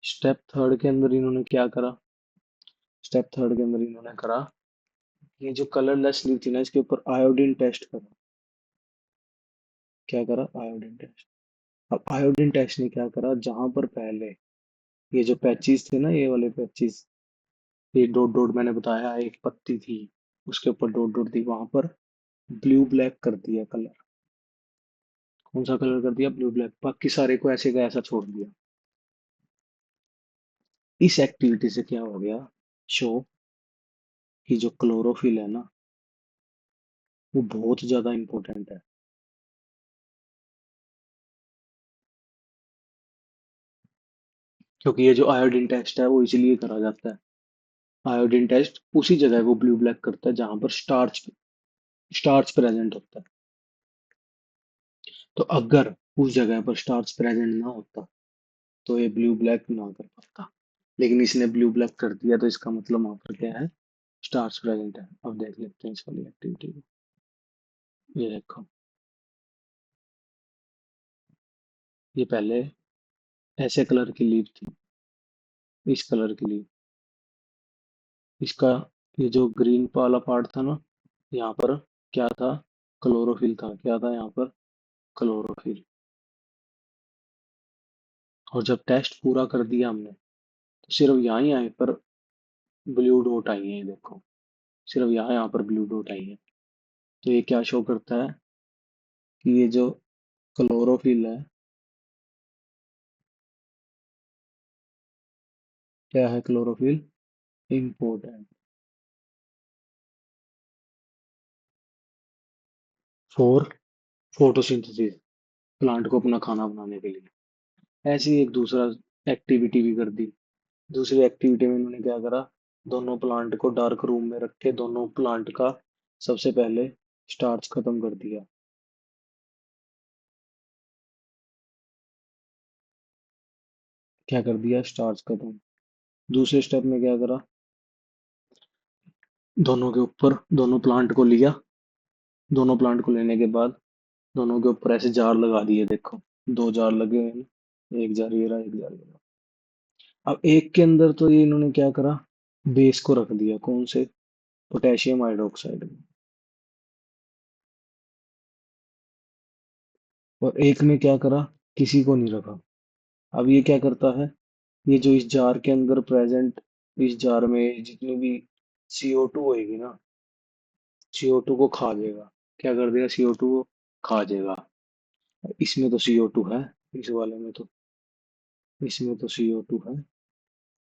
स्टेप थर्ड के अंदर इन्होंने क्या करा? स्टेप थर्ड के अंदर इन्होंने करा, ये जो कलरलेस लीफ थी ना, इसके ऊपर आयोडीन टेस्ट करा। क्या करा? Iodine test. अब आयोडीन टेस्ट ने क्या करा? जहां पर पहले ये जो पैचेस थे ना, ये वाले पैचेस, ये डॉट डॉट मैंने बताया, एक पत्ती थी, उसके ऊपर डॉट डॉट थी, वहां पर ब्लू ब्लैक कर दिया कलर। कौन सा कलर कर दिया? Blue black. बाकी सारे को ऐसे का ऐसा छोड़ दिया। इस एक्टिविटी से क्या हो गया? शो कि जो क्लोरोफिल है ना, वो बहुत ज्यादा इंपॉर्टेंट है। क्योंकि ये जो आयोडीन टेस्ट है, वो इसलिए करा जाता है। आयोडीन टेस्ट उसी जगह को ब्लू ब्लैक करता है जहां पर स्टार्च स्टार्च प्रेजेंट होता है। तो अगर उस जगह पर स्टार्च प्रेजेंट ना होता तो ये ब्लू ब्लैक ना कर पाता, लेकिन इसने ब्लू ब्लैक कर दिया तो इसका मतलब वहां पर क्या है, स्टार्च प्रेजेंट है। अब देख लेते हैं इस वाली एक्टिविटी को। ये देखो, ये पहले ऐसे कलर की लीफ थी, इस कलर की लीफ, इसका ये जो ग्रीन वाला पार्ट था ना, यहाँ पर क्या था, क्लोरोफिल था। क्या था यहाँ पर, क्लोरोफिल। और जब टेस्ट पूरा कर दिया हमने तो सिर्फ यहाँ पर ब्लू डॉट आई है, ये देखो, सिर्फ यहाँ पर ब्लू डॉट आई है। तो ये क्या शो करता है कि ये जो क्लोरोफिल है, क्या है chlorophyll, important for photosynthesis, plant को अपना खाना बनाने के लिए। ऐसी एक दूसरा एक्टिविटी भी कर दी। दूसरी एक्टिविटी में इन्होंने क्या करा, दोनों प्लांट को डार्क रूम में रख के दोनों प्लांट का सबसे पहले स्टार्च खत्म कर दिया। क्या कर दिया, स्टार्च खत्म। दूसरे स्टेप में क्या करा, दोनों के ऊपर दोनों प्लांट को लिया, दोनों प्लांट को लेने के बाद दोनों के ऊपर ऐसे जार लगा दिए, देखो दो जार लगे हुए हैं, एक जार ये रहा, एक जार ये रहा। अब एक के अंदर तो ये इन्होंने क्या करा, बेस को रख दिया, कौन से, पोटेशियम हाइड्रोक्साइड में। और एक में क्या करा, किसी को नहीं रखा। अब ये क्या करता है, ये जो इस जार के अंदर प्रेजेंट, इस जार में जितनी भी CO2 होएगी ना, CO2 को खा जाएगा। क्या कर देगा, CO2 को खा जाएगा। इसमें तो CO2 है, इस वाले में तो, इसमें तो CO2 है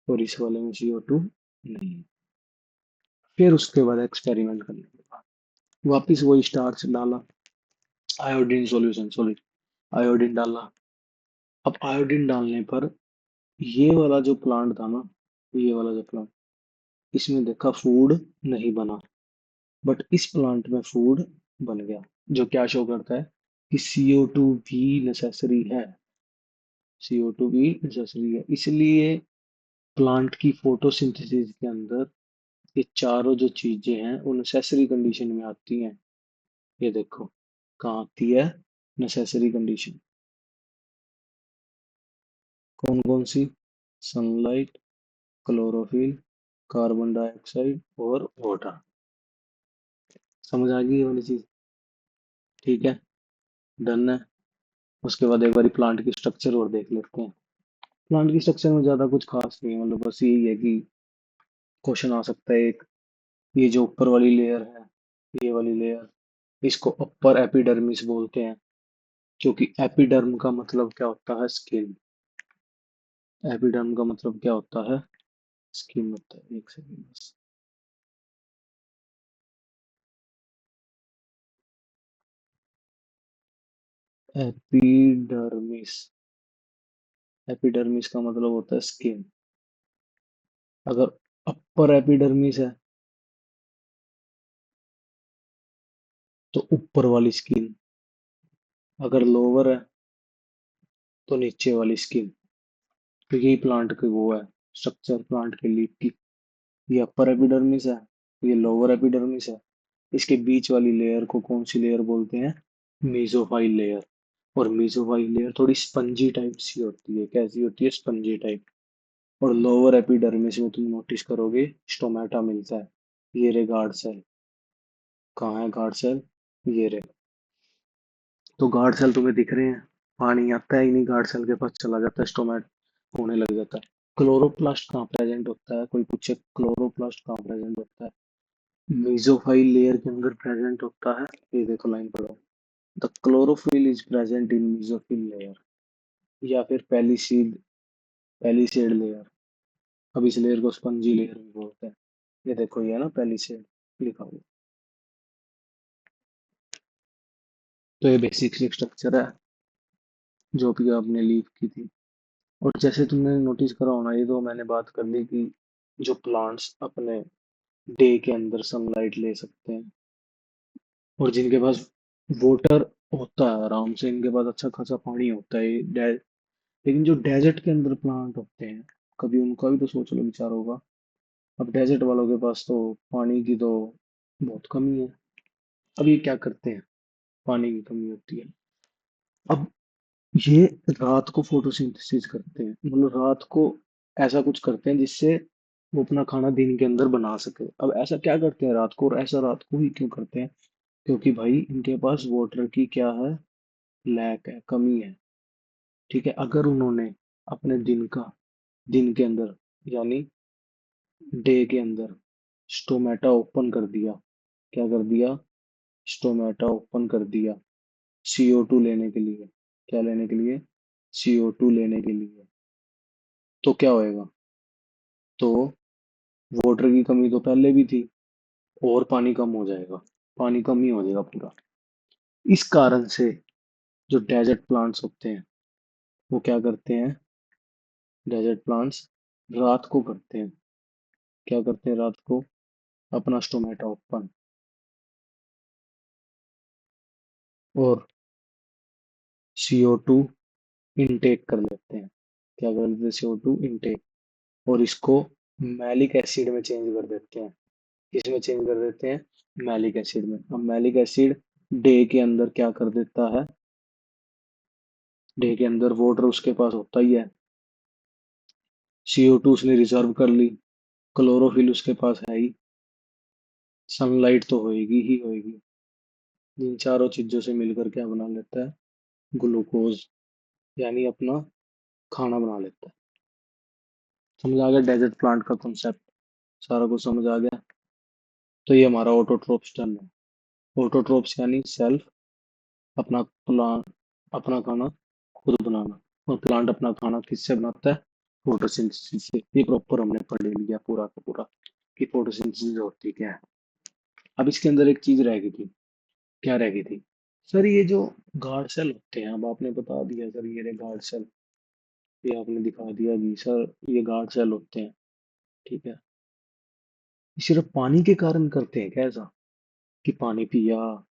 और इस वाले में CO2 नहीं है। फिर उसके बाद एक्सपेरिमेंट करने के बाद वापिस वही स्टार्च डाला, आयोडीन सॉल्यूशन, सॉरी, आयोडीन डाला। अब आयोडीन डालने पर ये वाला जो प्लांट था ना, ये वाला जो प्लांट, इसमें देखा फूड नहीं बना, बट इस प्लांट में फूड बन गया। जो क्या शो करता है कि CO2 भी नेसेसरी है, CO2 भी नेसेसरी है। इसलिए प्लांट की फोटोसिंथेसिस के अंदर ये चारों जो चीजें हैं वो नेसेसरी कंडीशन में आती हैं। ये देखो कहाँ आती है, नेसेसरी कंडीशन। कौन कौन सी, सनलाइट, क्लोरोफिल, कार्बन डाइऑक्साइड और वाटर। समझ आ गई ये वाली चीज, ठीक है, डन है। उसके बाद एक बारी प्लांट की स्ट्रक्चर और देख लेते हैं। प्लांट की स्ट्रक्चर में ज्यादा कुछ खास नहीं है, मतलब बस यही है कि क्वेश्चन आ सकता है एक, ये जो ऊपर वाली लेयर है, ये वाली लेयर, इसको अपर एपिडर्मिस बोलते हैं, क्योंकि एपिडर्म का मतलब क्या होता है, स्किन। एपिडर्म का मतलब क्या होता है, स्किन होता है। एक सेकंड बस, एपिडर्मिस, एपिडर्मिस का मतलब होता है स्किन। अगर अपर एपिडर्मिस है तो ऊपर वाली स्किन, अगर लोअर है तो नीचे वाली स्किन। तो यही प्लांट की वो है, स्ट्रक्चर प्लांट के लीफ की। ये अपर एपिडर्मिस है, ये लोअर एपिडर्मिस है। इसके बीच वाली लेयर को कौन सी लेयर बोलते हैं, मीजोफाइल लेयर। और मीजोफाइल लेयर थोड़ी स्पंजी टाइप सी होती है, कैसी होती है, स्पंजी टाइप। और लोअर एपिडर्मिस में तुम नोटिस करोगे स्टोमेटा मिलता है। ये रे गार्ड सेल, कहाँ है गार्ड सेल, ये रे। तो गार्ड सेल तुम्हें दिख रहे हैं, पानी आता है ही नहीं, गार्ड सेल के पास चला जाता है, स्टोमेट होने लग जाता है। क्लोरोप्लास्ट कहाँ प्रेजेंट होता है, कोई पूछे क्लोरोप्लास्ट कहाँ प्रेजेंट होता है, मेसोफाइल लेयर के अंदर प्रेजेंट होता है। ये देखो लाइन पढ़ो, the chlorophyll is present in mesophyll layer, या फिर पैलिसीड, पैलिसेड लेयर। अब इस लेयर को स्पंजी लेयर भी बोलते हैं। ये देखो ये है ना पैलिसेड लिखा हुआ। तो ये बेसिक स्ट्रक्चर है जो भी आपने लीव की थी। और जैसे तुमने नोटिस करा होना, ये तो मैंने बात कर ली कि जो प्लांट्स अपने डे के अंदर सनलाइट ले सकते हैं और जिनके पास वाटर होता है आराम से, इनके पास अच्छा खासा पानी होता है लेकिन जो डेजर्ट के अंदर प्लांट होते हैं, कभी उनका भी तो सोच लो विचार होगा। अब डेजर्ट वालों के पास तो पानी की तो बहुत कमी है। अब ये क्या करते हैं, पानी की कमी होती है, अब ये रात को फोटोसिंथेसिस करते हैं, मतलब रात को ऐसा कुछ करते हैं जिससे वो अपना खाना दिन के अंदर बना सके। अब ऐसा क्या करते हैं रात को, और ऐसा रात को ही क्यों करते हैं? क्योंकि भाई इनके पास वाटर की क्या है, लैक है, कमी है। ठीक है, अगर उन्होंने अपने दिन के अंदर, यानी डे के अंदर स्टोमेटा ओपन कर दिया, क्या कर दिया, स्टोमेटा ओपन कर दिया CO2 लेने के लिए, क्या लेने के लिए, CO2 लेने के लिए, तो क्या होएगा, तो वाटर की कमी तो पहले भी थी और पानी कम हो जाएगा, पानी कम ही हो जाएगा पूरा। इस कारण से जो डेजर्ट प्लांट्स होते हैं वो क्या करते हैं, डेजर्ट प्लांट्स रात को करते हैं, क्या करते हैं रात को, अपना स्टोमेटा ओपन और CO2 इनटेक कर लेते हैं, क्या कर लेते हैं, CO2 इनटेक, और इसको मैलिक एसिड में चेंज कर देते हैं। किसमें चेंज कर देते हैं, मैलिक एसिड में। अब मैलिक एसिड डे के अंदर क्या कर देता है, डे के अंदर वाटर उसके पास होता ही है, CO2 उसने रिजर्व कर ली, क्लोरोफिल उसके पास है ही, सनलाइट तो होएगी ही होएगी, इन चारों चीजों से मिलकर क्या बना लेता है, ग्लूकोज, यानी अपना खाना बना लेता है। समझ आ गया डेजर्ट प्लांट का कॉन्सेप्ट, सारा कुछ समझ आ गया। तो ये हमारा ऑटोट्रोप्स टर्न है। ऑटोट्रोप्स यानी सेल्फ, अपना प्लांट, अपना खाना खुद बनाना, और प्लांट अपना खाना किससे बनाता है, फोटोसिंथेसिस से। ये प्रॉपर हमने पढ़ लिया पूरा का पूरा कि फोटोसिंथेसिस होती क्या है। अब इसके अंदर एक चीज रह गई थी, क्या रह गई थी, सर ये जो गार्ड सेल होते हैं, अब आपने बता दिया सर ये रहे गार्ड सेल, ये आपने दिखा दिया कि सर ये गार्ड सेल होते हैं। ठीक है, ये सिर्फ पानी के कारण करते हैं क्या ऐसा, कि पानी पिया,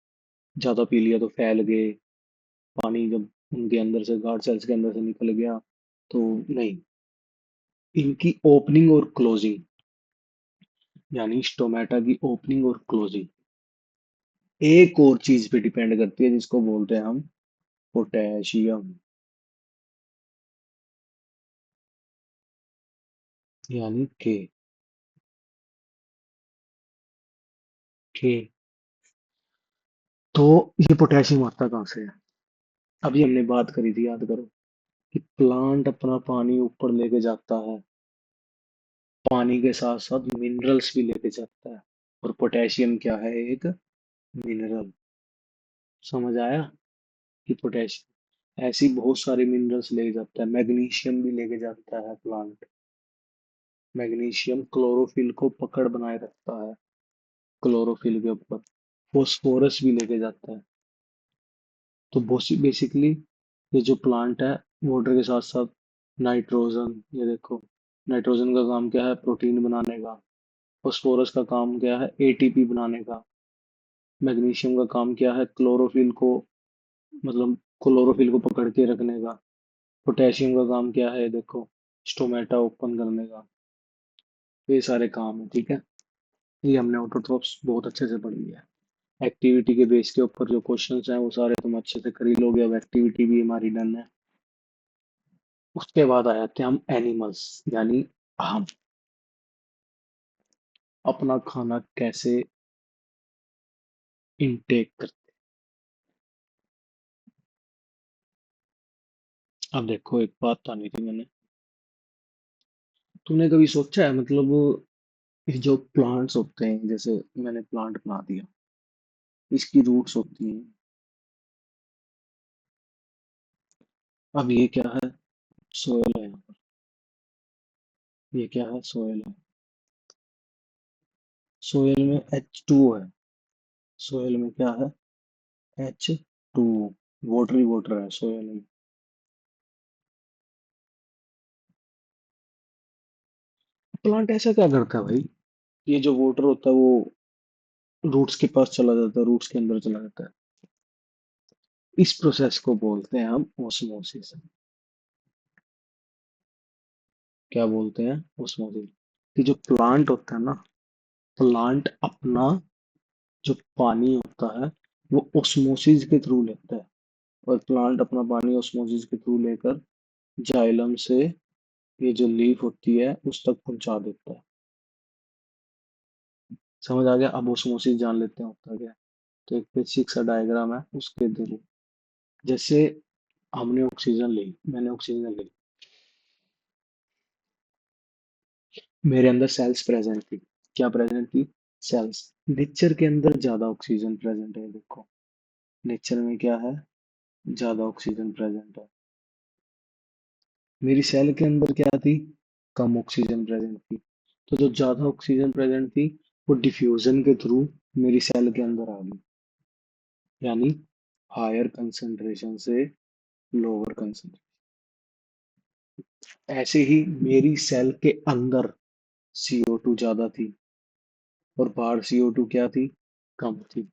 ज्यादा पी लिया तो फैल गए, पानी जब उनके अंदर से गार्ड सेल्स के अंदर से निकल गया तो नहीं, इनकी ओपनिंग और क्लोजिंग, यानी स्टोमेटा की ओपनिंग और क्लोजिंग एक और चीज पे डिपेंड करती है जिसको बोलते हैं हम पोटेशियम, यानी के। तो ये पोटेशियम आता कहाँ से है, अभी हमने बात करी थी, याद करो, कि प्लांट अपना पानी ऊपर लेके जाता है, पानी के साथ साथ मिनरल्स भी लेके जाता है, और पोटेशियम क्या है, एक मिनरल। समझ आया कि पोटेशियम ऐसी बहुत सारे मिनरल्स लेके जाता है, मैग्नीशियम भी लेके जाता है प्लांट। मैग्नीशियम क्लोरोफिल को पकड़ बनाए रखता है, क्लोरोफिल के ऊपर। फोस्फोरस भी लेके जाता है। तो बेसिकली ये जो प्लांट है, वाटर के साथ साथ नाइट्रोजन, ये देखो, नाइट्रोजन का काम क्या है, प्रोटीन बनाने का। फास्फोरस का काम क्या है, ATP बनाने का। मैग्नीशियम का काम क्या है, क्लोरोफिल को, मतलब क्लोरोफिल को पकड़ के रखने का। पोटेशियम का काम क्या है, देखो, स्टोमेटा ओपन करने का। ये सारे काम है, ठीक है। ये हमने ऑटोट्रोप्स बहुत अच्छे से पढ़ लिया है। एक्टिविटी के बेस के ऊपर जो क्वेश्चंस हैं वो सारे तुम अच्छे से कर ही लोगे, अब एक्टिविटी भी हमारी डन है। उसके बाद आ जाते हैं हम एनिमल्स, यानी हम अपना खाना कैसे इनटेक करते हैं। अब देखो एक बात तो नहीं थी मैंने, तुमने कभी सोचा है, मतलब ये जो प्लांट्स होते हैं, जैसे मैंने प्लांट बना दिया, इसकी रूट्स होती हैं। अब ये क्या है, सोयल है, ये क्या है, सोयल है। सोयल में H2O है, सोयल में क्या है, H2, वाटर ही वाटर है सोयल में। प्लांट ऐसा क्या करता है भाई? ये जो वाटर होता है वो रूट्स के पास चला जाता है, रूट्स के अंदर चला जाता है। इस प्रोसेस को बोलते हैं हम ओस्मोसिस। क्या बोलते हैं? ओस्मोसिस। कि जो प्लांट होता है ना, प्लांट अपना जो पानी होता है वो ओस्मोसिस के थ्रू लेता है। और प्लांट अपना पानी ओस्मोसिस के थ्रू लेकर जाइलम से ये जो लीफ होती है उस तक पहुंचा देता है। समझ आ गया? अब ओस्मोसिस जान लेते हैं होता क्या है। तो एक बेसिक सा डायग्राम है उसके थ्रू। जैसे हमने ऑक्सीजन ली, मैंने ऑक्सीजन ली, मेरे अंदर सेल्स प्रेजेंट थी। क्या प्रेजेंट थी? सेल्स। नेचर के अंदर ज्यादा ऑक्सीजन प्रेजेंट है, देखो। नेचर में क्या है? ज्यादा ऑक्सीजन प्रेजेंट है। मेरी सेल के अंदर क्या थी? कम ऑक्सीजन प्रेजेंट थी। तो जो ज्यादा ऑक्सीजन प्रेजेंट थी वो डिफ्यूजन के थ्रू मेरी सेल के अंदर आ गई, यानी हायर कंसंट्रेशन से लोअर कंसंट्रेशन। ऐसे ही मेरी सेल के अंदर CO2 ज्यादा थी और बाहर CO2 क्या थी? कम थी।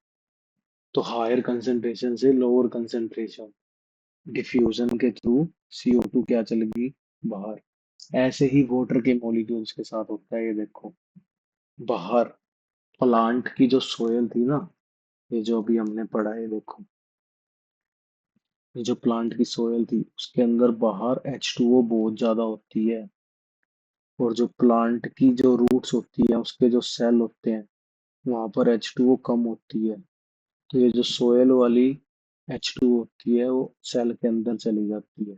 तो हायर कंसंट्रेशन से लोअर कंसंट्रेशन, डिफ्यूजन के थ्रू CO2 क्या चलेगी? बाहर। ऐसे ही वाटर के मॉलिक्यूल्स के साथ होता है, ये देखो। बाहर प्लांट की जो सोयल थी ना, ये जो अभी हमने पढ़ा है, देखो। ये जो प्लांट की सोयल थी उसके अंदर बाहर H2O बहुत ज्यादा होती है। और जो प्लांट की जो रूट्स होती है उसके जो सेल होते हैं वहां पर H2O कम होती है। तो ये जो सोयल वाली H2O होती है वो सेल के अंदर चली जाती है।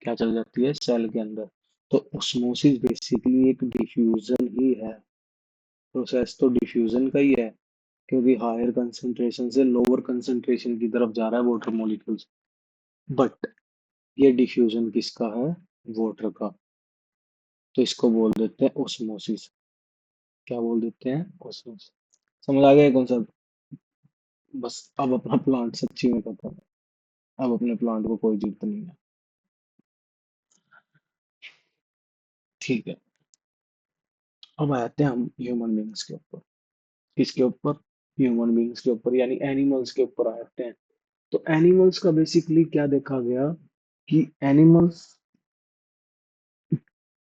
क्या चली जाती है? सेल के अंदर। तो ओस्मोसिस बेसिकली एक डिफ्यूजन ही है। प्रोसेस तो डिफ्यूजन का ही है, क्योंकि हायर कंसंट्रेशन से लोअर कंसंट्रेशन की तरफ जा रहा है वाटर मॉलिक्यूल्स। बट ये डिफ्यूजन किसका है? वाटर का। तो इसको बोल देते हैं ओस्मोसिस। क्या बोल देते हैं? ओस्मोसिस। समझ आ गया कौन सा? बस अब अपना प्लांट सच्ची में पता है। अब अपने प्लांट को कोई जरूरत नहीं है। ठीक है। अब आते हैं हम ह्यूमन बींग्स के ऊपर। किसके ऊपर? ह्यूमन बींग्स के ऊपर, यानी एनिमल्स के ऊपर आते हैं। तो एनिमल्स का बेसिकली क्या देखा गया कि एनिमल्स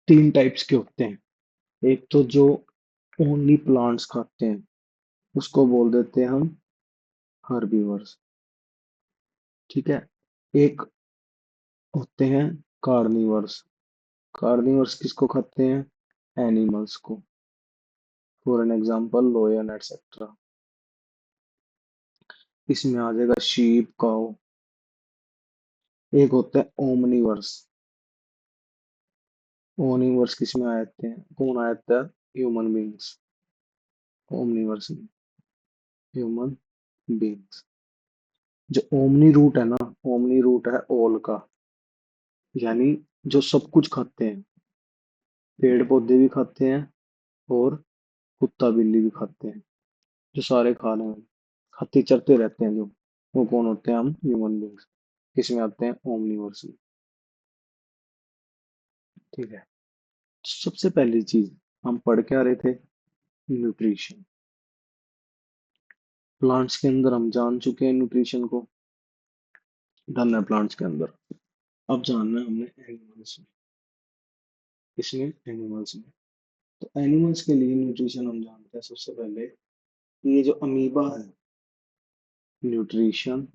तीन टाइप्स के होते हैं। एक तो जो ओनली प्लांट्स खाते हैं उसको बोल देते हैं हम हर्बीवर्स। ठीक है। एक होते हैं कार्निवर्स। कार्निवर्स किसको खाते हैं? एनिमल्स को। For an example लोयन etcetera. इसमें आ जाएगा शीप, काउ। एक होता है ओमनीवर्स। ओमनीवर्स किस में आते हैं? कौन आते हैं? Human beings. ओमनीवर्स में ह्यूमन बींग्स। जो ओमनी रूट है ना, ओमनी रूट है ऑल का, यानी जो सब कुछ खाते हैं। पेड़ पौधे भी खाते हैं और कुत्ता बिल्ली भी खाते हैं। जो सारे खा रहे हैं, खाते चरते रहते हैं जो, वो कौन होते हैं? हम ह्यूमन बींग्स। किसमें आते हैं? ओमनीवर्स में। ठीक है। सबसे पहली चीज हम पढ़ के आ रहे थे, न्यूट्रिशन। प्लांट्स के अंदर हम जान चुके हैं न्यूट्रिशन को। डन है प्लांट्स के अंदर। अब जानना है हमने एनिमल्स में। इसमें एनिमल्स में, तो एनिमल्स के लिए न्यूट्रिशन हम जानते हैं सबसे पहले कि ये जो अमीबा है, न्यूट्रिशन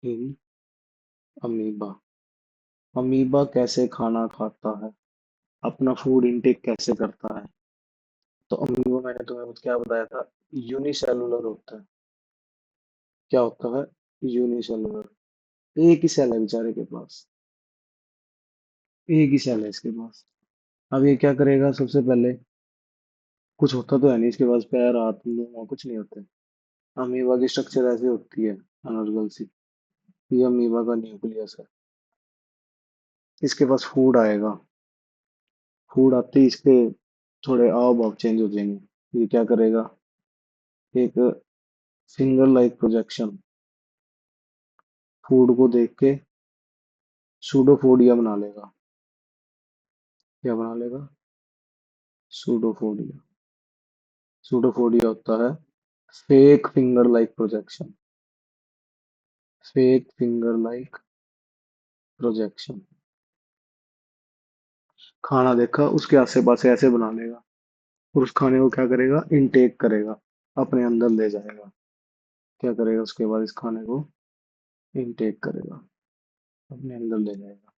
इन अमीबा। अमीबा कैसे खाना खाता है, अपना फूड इनटेक कैसे करता है? तो अमीबा मैंने तुम्हें क्या बताया था? यूनिसेलुलर होता है। क्या होता है? यूनिसेलुलर। एक ही सेल है बेचारे के पास। एक ही सेल है इसके पास। अब ये क्या करेगा? सबसे पहले कुछ होता तो है नहीं इसके पास, पैर हाथ मुंह कुछ नहीं होते। अमीबा की स्ट्रक्चर ऐसी होती है, अनर्गल सी। ये अमीबा का न्यूक्लियस है। इसके पास फूड आएगा। फूड आते ही इसके थोड़े हाव भाव चेंज हो जाएंगे। ये क्या करेगा? एक फिंगर लाइक प्रोजेक्शन, फूड को देख के सूडोफोडिया बना लेगा। क्या बना लेगा? सूडोफोडिया। सूडोफोडिया होता है fake finger like projection. Fake finger like projection. खाना देखा, उसके आसे पासे ऐसे बना लेगा, और उस खाने को क्या करेगा? इनटेक करेगा, अपने अंदर ले जाएगा। क्या करेगा उसके बाद? इस खाने को इनटेक करेगा, अपने अंदर ले जाएगा।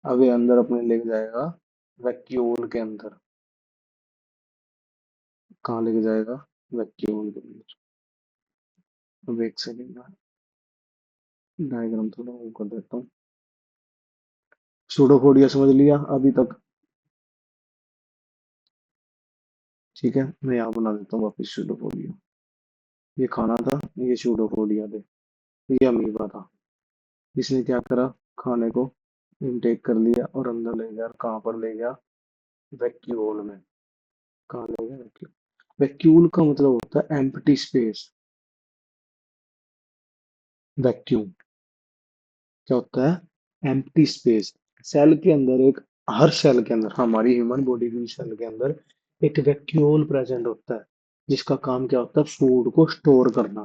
अब ये अंदर अपने लेके जाएगा वैक्यूल के अंदर। कहाँ लेके जाएगा? वैक्यूल के अंदर। अब एक सेकेंड में डायग्राम थोड़ा वो कर देता हूँ। सूडोफोडिया समझ लिया अभी तक? ठीक है, मैं यहाँ बना देता हूँ वापिस सूडोफोडिया। ये खाना था, ये सूडोफोडिया थे, ये अमीबा था। इसने क्या करा? खाने को इनटेक कर लिया और अंदर ले गया। और कहाँ पर ले गया? वैक्यूल में। कहाँ ले गया? वैक्यूल। वैक्यूल का मतलब होता है एम्प्टी स्पेस। वैक्यूम क्या होता है? Empty space. सेल के अंदर एक, हर सेल के अंदर, हमारी ह्यूमन बॉडी की सेल के अंदर एक वैक्यूल प्रेजेंट होता है, जिसका काम क्या होता है? फूड को स्टोर करना।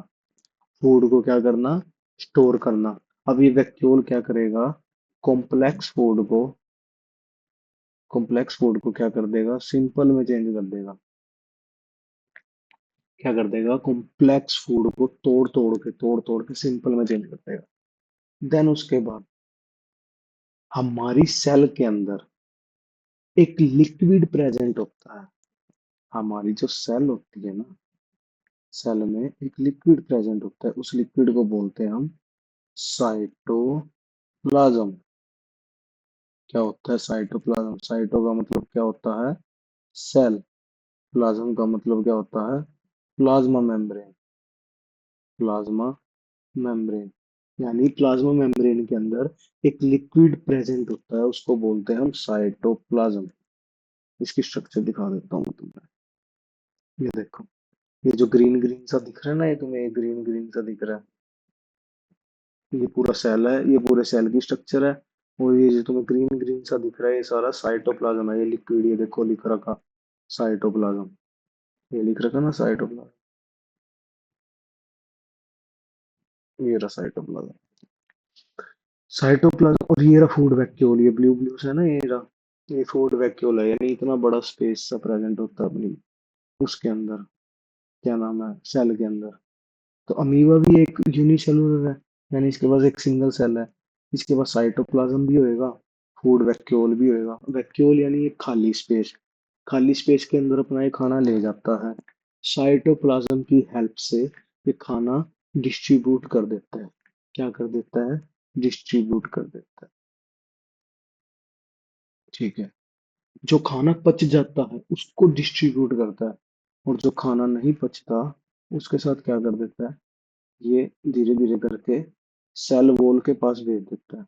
फूड को क्या करना? स्टोर करना। अब ये वैक्यूल क्या करेगा? कॉम्प्लेक्स फूड को कॉम्प्लेक्स फूड को क्या कर देगा? सिंपल में चेंज कर देगा। क्या कर देगा? कॉम्प्लेक्स फूड को तोड़ तोड़ के सिंपल में चेंज कर देगा। देन उसके बाद हमारी सेल के अंदर एक लिक्विड प्रेजेंट होता है। हमारी जो सेल होती है ना, सेल में एक लिक्विड प्रेजेंट होता है। उस लिक्विड को बोलते हैं हम साइटोप्लाज्म। क्या होता है साइटोप्लाज्म? साइटो का मतलब क्या होता है? सेल। प्लाज्म का मतलब क्या होता है? Plasma membrane. Plasma membrane. यानी प्लाज्मा मेम्ब्रेन के अंदर एक लिक्विड प्रेजेंट होता है, उसको बोलते हैं हम साइटोप्लाज्म। इसकी स्ट्रक्चर दिखा देता हूँ मैं तुम्हें। ये देखो, ये जो ग्रीन ग्रीन सा दिख रहा है ना, ये तुम्हें ये ग्रीन ग्रीन सा दिख रहा है, ये पूरा सेल है, ये पूरे सेल की स्ट्रक्चर है। और ये जो तुम्हें ग्रीन ग्रीन सा दिख रहा है, ये सारा साइटोप्लाज्म है। ये लिक्विड, ये देखो लिख रखा साइटोप्लाज्म। ये लिख रखा ना साइटोप्लाज्म, ये रहा साइटोप्लाज्म। साइटोप्लाज्म। और ये रहा फूड वैक्यूल, ये ब्लू ब्लू से ना, ये रहा, ये फूड वैक्यूल है। यानी इतना बड़ा स्पेस सा प्रेजेंट होता है अपनी उसके अंदर, क्या नाम है, सेल के अंदर। तो अमीबा भी एक यूनिसेलुलर है, यानी इसके पास एक सिंगल सेल है। इसके पास साइटोप्लाज्म भी होएगा, फूड वैक्यूल भी होएगा। वैक्यूल यानी एक खाली स्पेस। खाली स्पेस के अंदर अपना ये खाना ले जाता है। साइटोप्लाज्म की हेल्प से ये खाना डिस्ट्रीब्यूट कर देता है। क्या कर देता है? डिस्ट्रीब्यूट कर देता है। ठीक है। जो खाना पच जाता है उसको डिस्ट्रीब्यूट करता है, और जो खाना नहीं पचता उसके साथ क्या कर देता है? ये धीरे धीरे करके सेल वॉल के पास भेज देता है।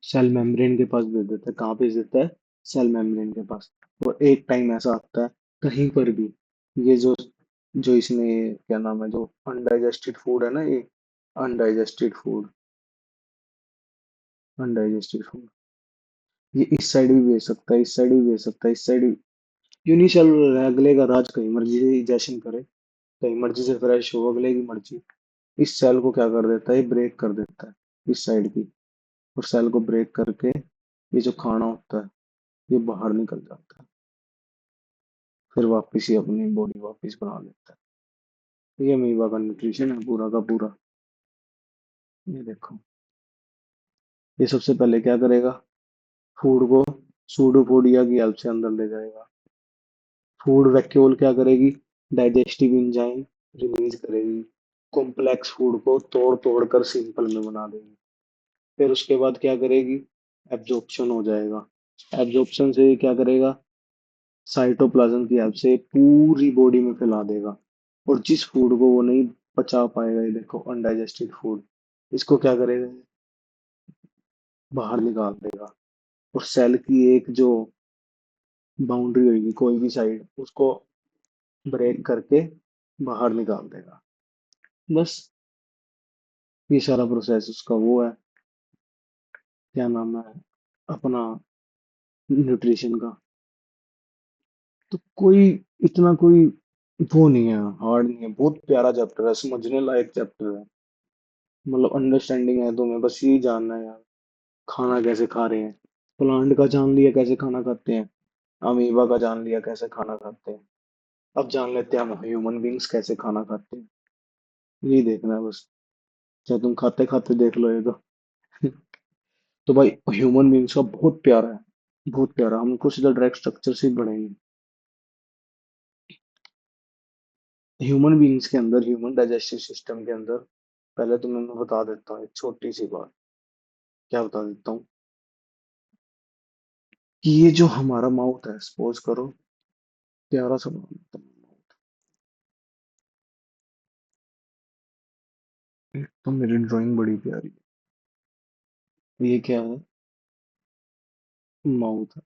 सेल मेम्ब्रेन के पास भेज देता है। कहाँ भेज देता है? सेल मेम्ब्रेन के पास। और एक टाइम ऐसा आता है, कहीं पर भी ये जो जो इसने क्या नाम है, जो अनडाइजेस्टेड फूड है ना, ये अनडाइजेस्टेड फूड अनडाइजेस्टेड फूड ये इस साइड भी भेज सकता है, इस साइड भी भेज सकता है, इस साइड भी। यूनिसेलुलर है, अगले का राज, कहीं मर्जी से इजेशन करे, कहीं मर्जी से फ्रेश हो, अगले की मर्जी। इस सेल को क्या कर देता है? ब्रेक कर देता है इस साइड की। और सेल को ब्रेक करके ये जो खाना होता है ये बाहर निकल जाता है। फिर वापस ही अपनी बॉडी वापस बना लेता है। ये अमीबा का न्यूट्रिशन है पूरा का पूरा। ये देखो, ये सबसे पहले क्या करेगा? फूड को सूडोपोडिया की हेल्प से अंदर ले जाएगा। फूड वैक्यूल क्या करेगी? डाइजेस्टिव एंजाइम रिलीज करेगी, कॉम्प्लेक्स फूड को तोड़ तोड़ कर सिंपल में बना देगी। फिर उसके बाद क्या करेगी? एब्जॉर्प्शन हो जाएगा। एब्जॉर्प्शन से ये क्या करेगा? साइटोप्लाज्म की हेल्प से पूरी बॉडी में फैला देगा। और जिस फूड को वो नहीं पचा पाएगा, ये देखो अनडाइजेस्टेड फूड, इसको क्या करेगा? बाहर निकाल देगा। और सेल की एक जो बाउंड्री होगी, कोई भी साइड, उसको ब्रेक करके बाहर निकाल देगा। बस, ये सारा प्रोसेस उसका वो है। क्या नाम है अपना न्यूट्रिशन का। तो कोई इतना कोई वो नहीं है, हार्ड नहीं है, बहुत प्यारा चैप्टर है, समझने लायक चैप्टर है। मतलब अंडरस्टैंडिंग है तुम्हें, बस यही जानना है यार, खाना कैसे खा रहे हैं। प्लांट का जान लिया कैसे खाना खाते हैं, अमीबा का जान लिया कैसे खाना खाते हैं, अब जान लेते हैं हम ह्यूमन बींग्स कैसे खाना खाते हैं। यही देखना है बस, चाहे तुम खाते खाते देख लो ये तो। तो भाई ह्यूमन बींग्स का बहुत प्यारा है, बहुत प्यारा, हम उनको सीधा डायरेक्ट स्ट्रक्चर से ही बढ़ेंगे। ह्यूमन बींग्स के अंदर, ह्यूमन डाइजेस्टिव सिस्टम के अंदर, पहले तुम्हें मैं बता देता हूँ एक छोटी सी बात। क्या बता देता हूँ, कि ये जो हमारा माउथ है, सपोज करो, प्यारा सा माउथ, एक तो मेरी ड्राइंग बड़ी प्यारी है, ये क्या है, माउथ है।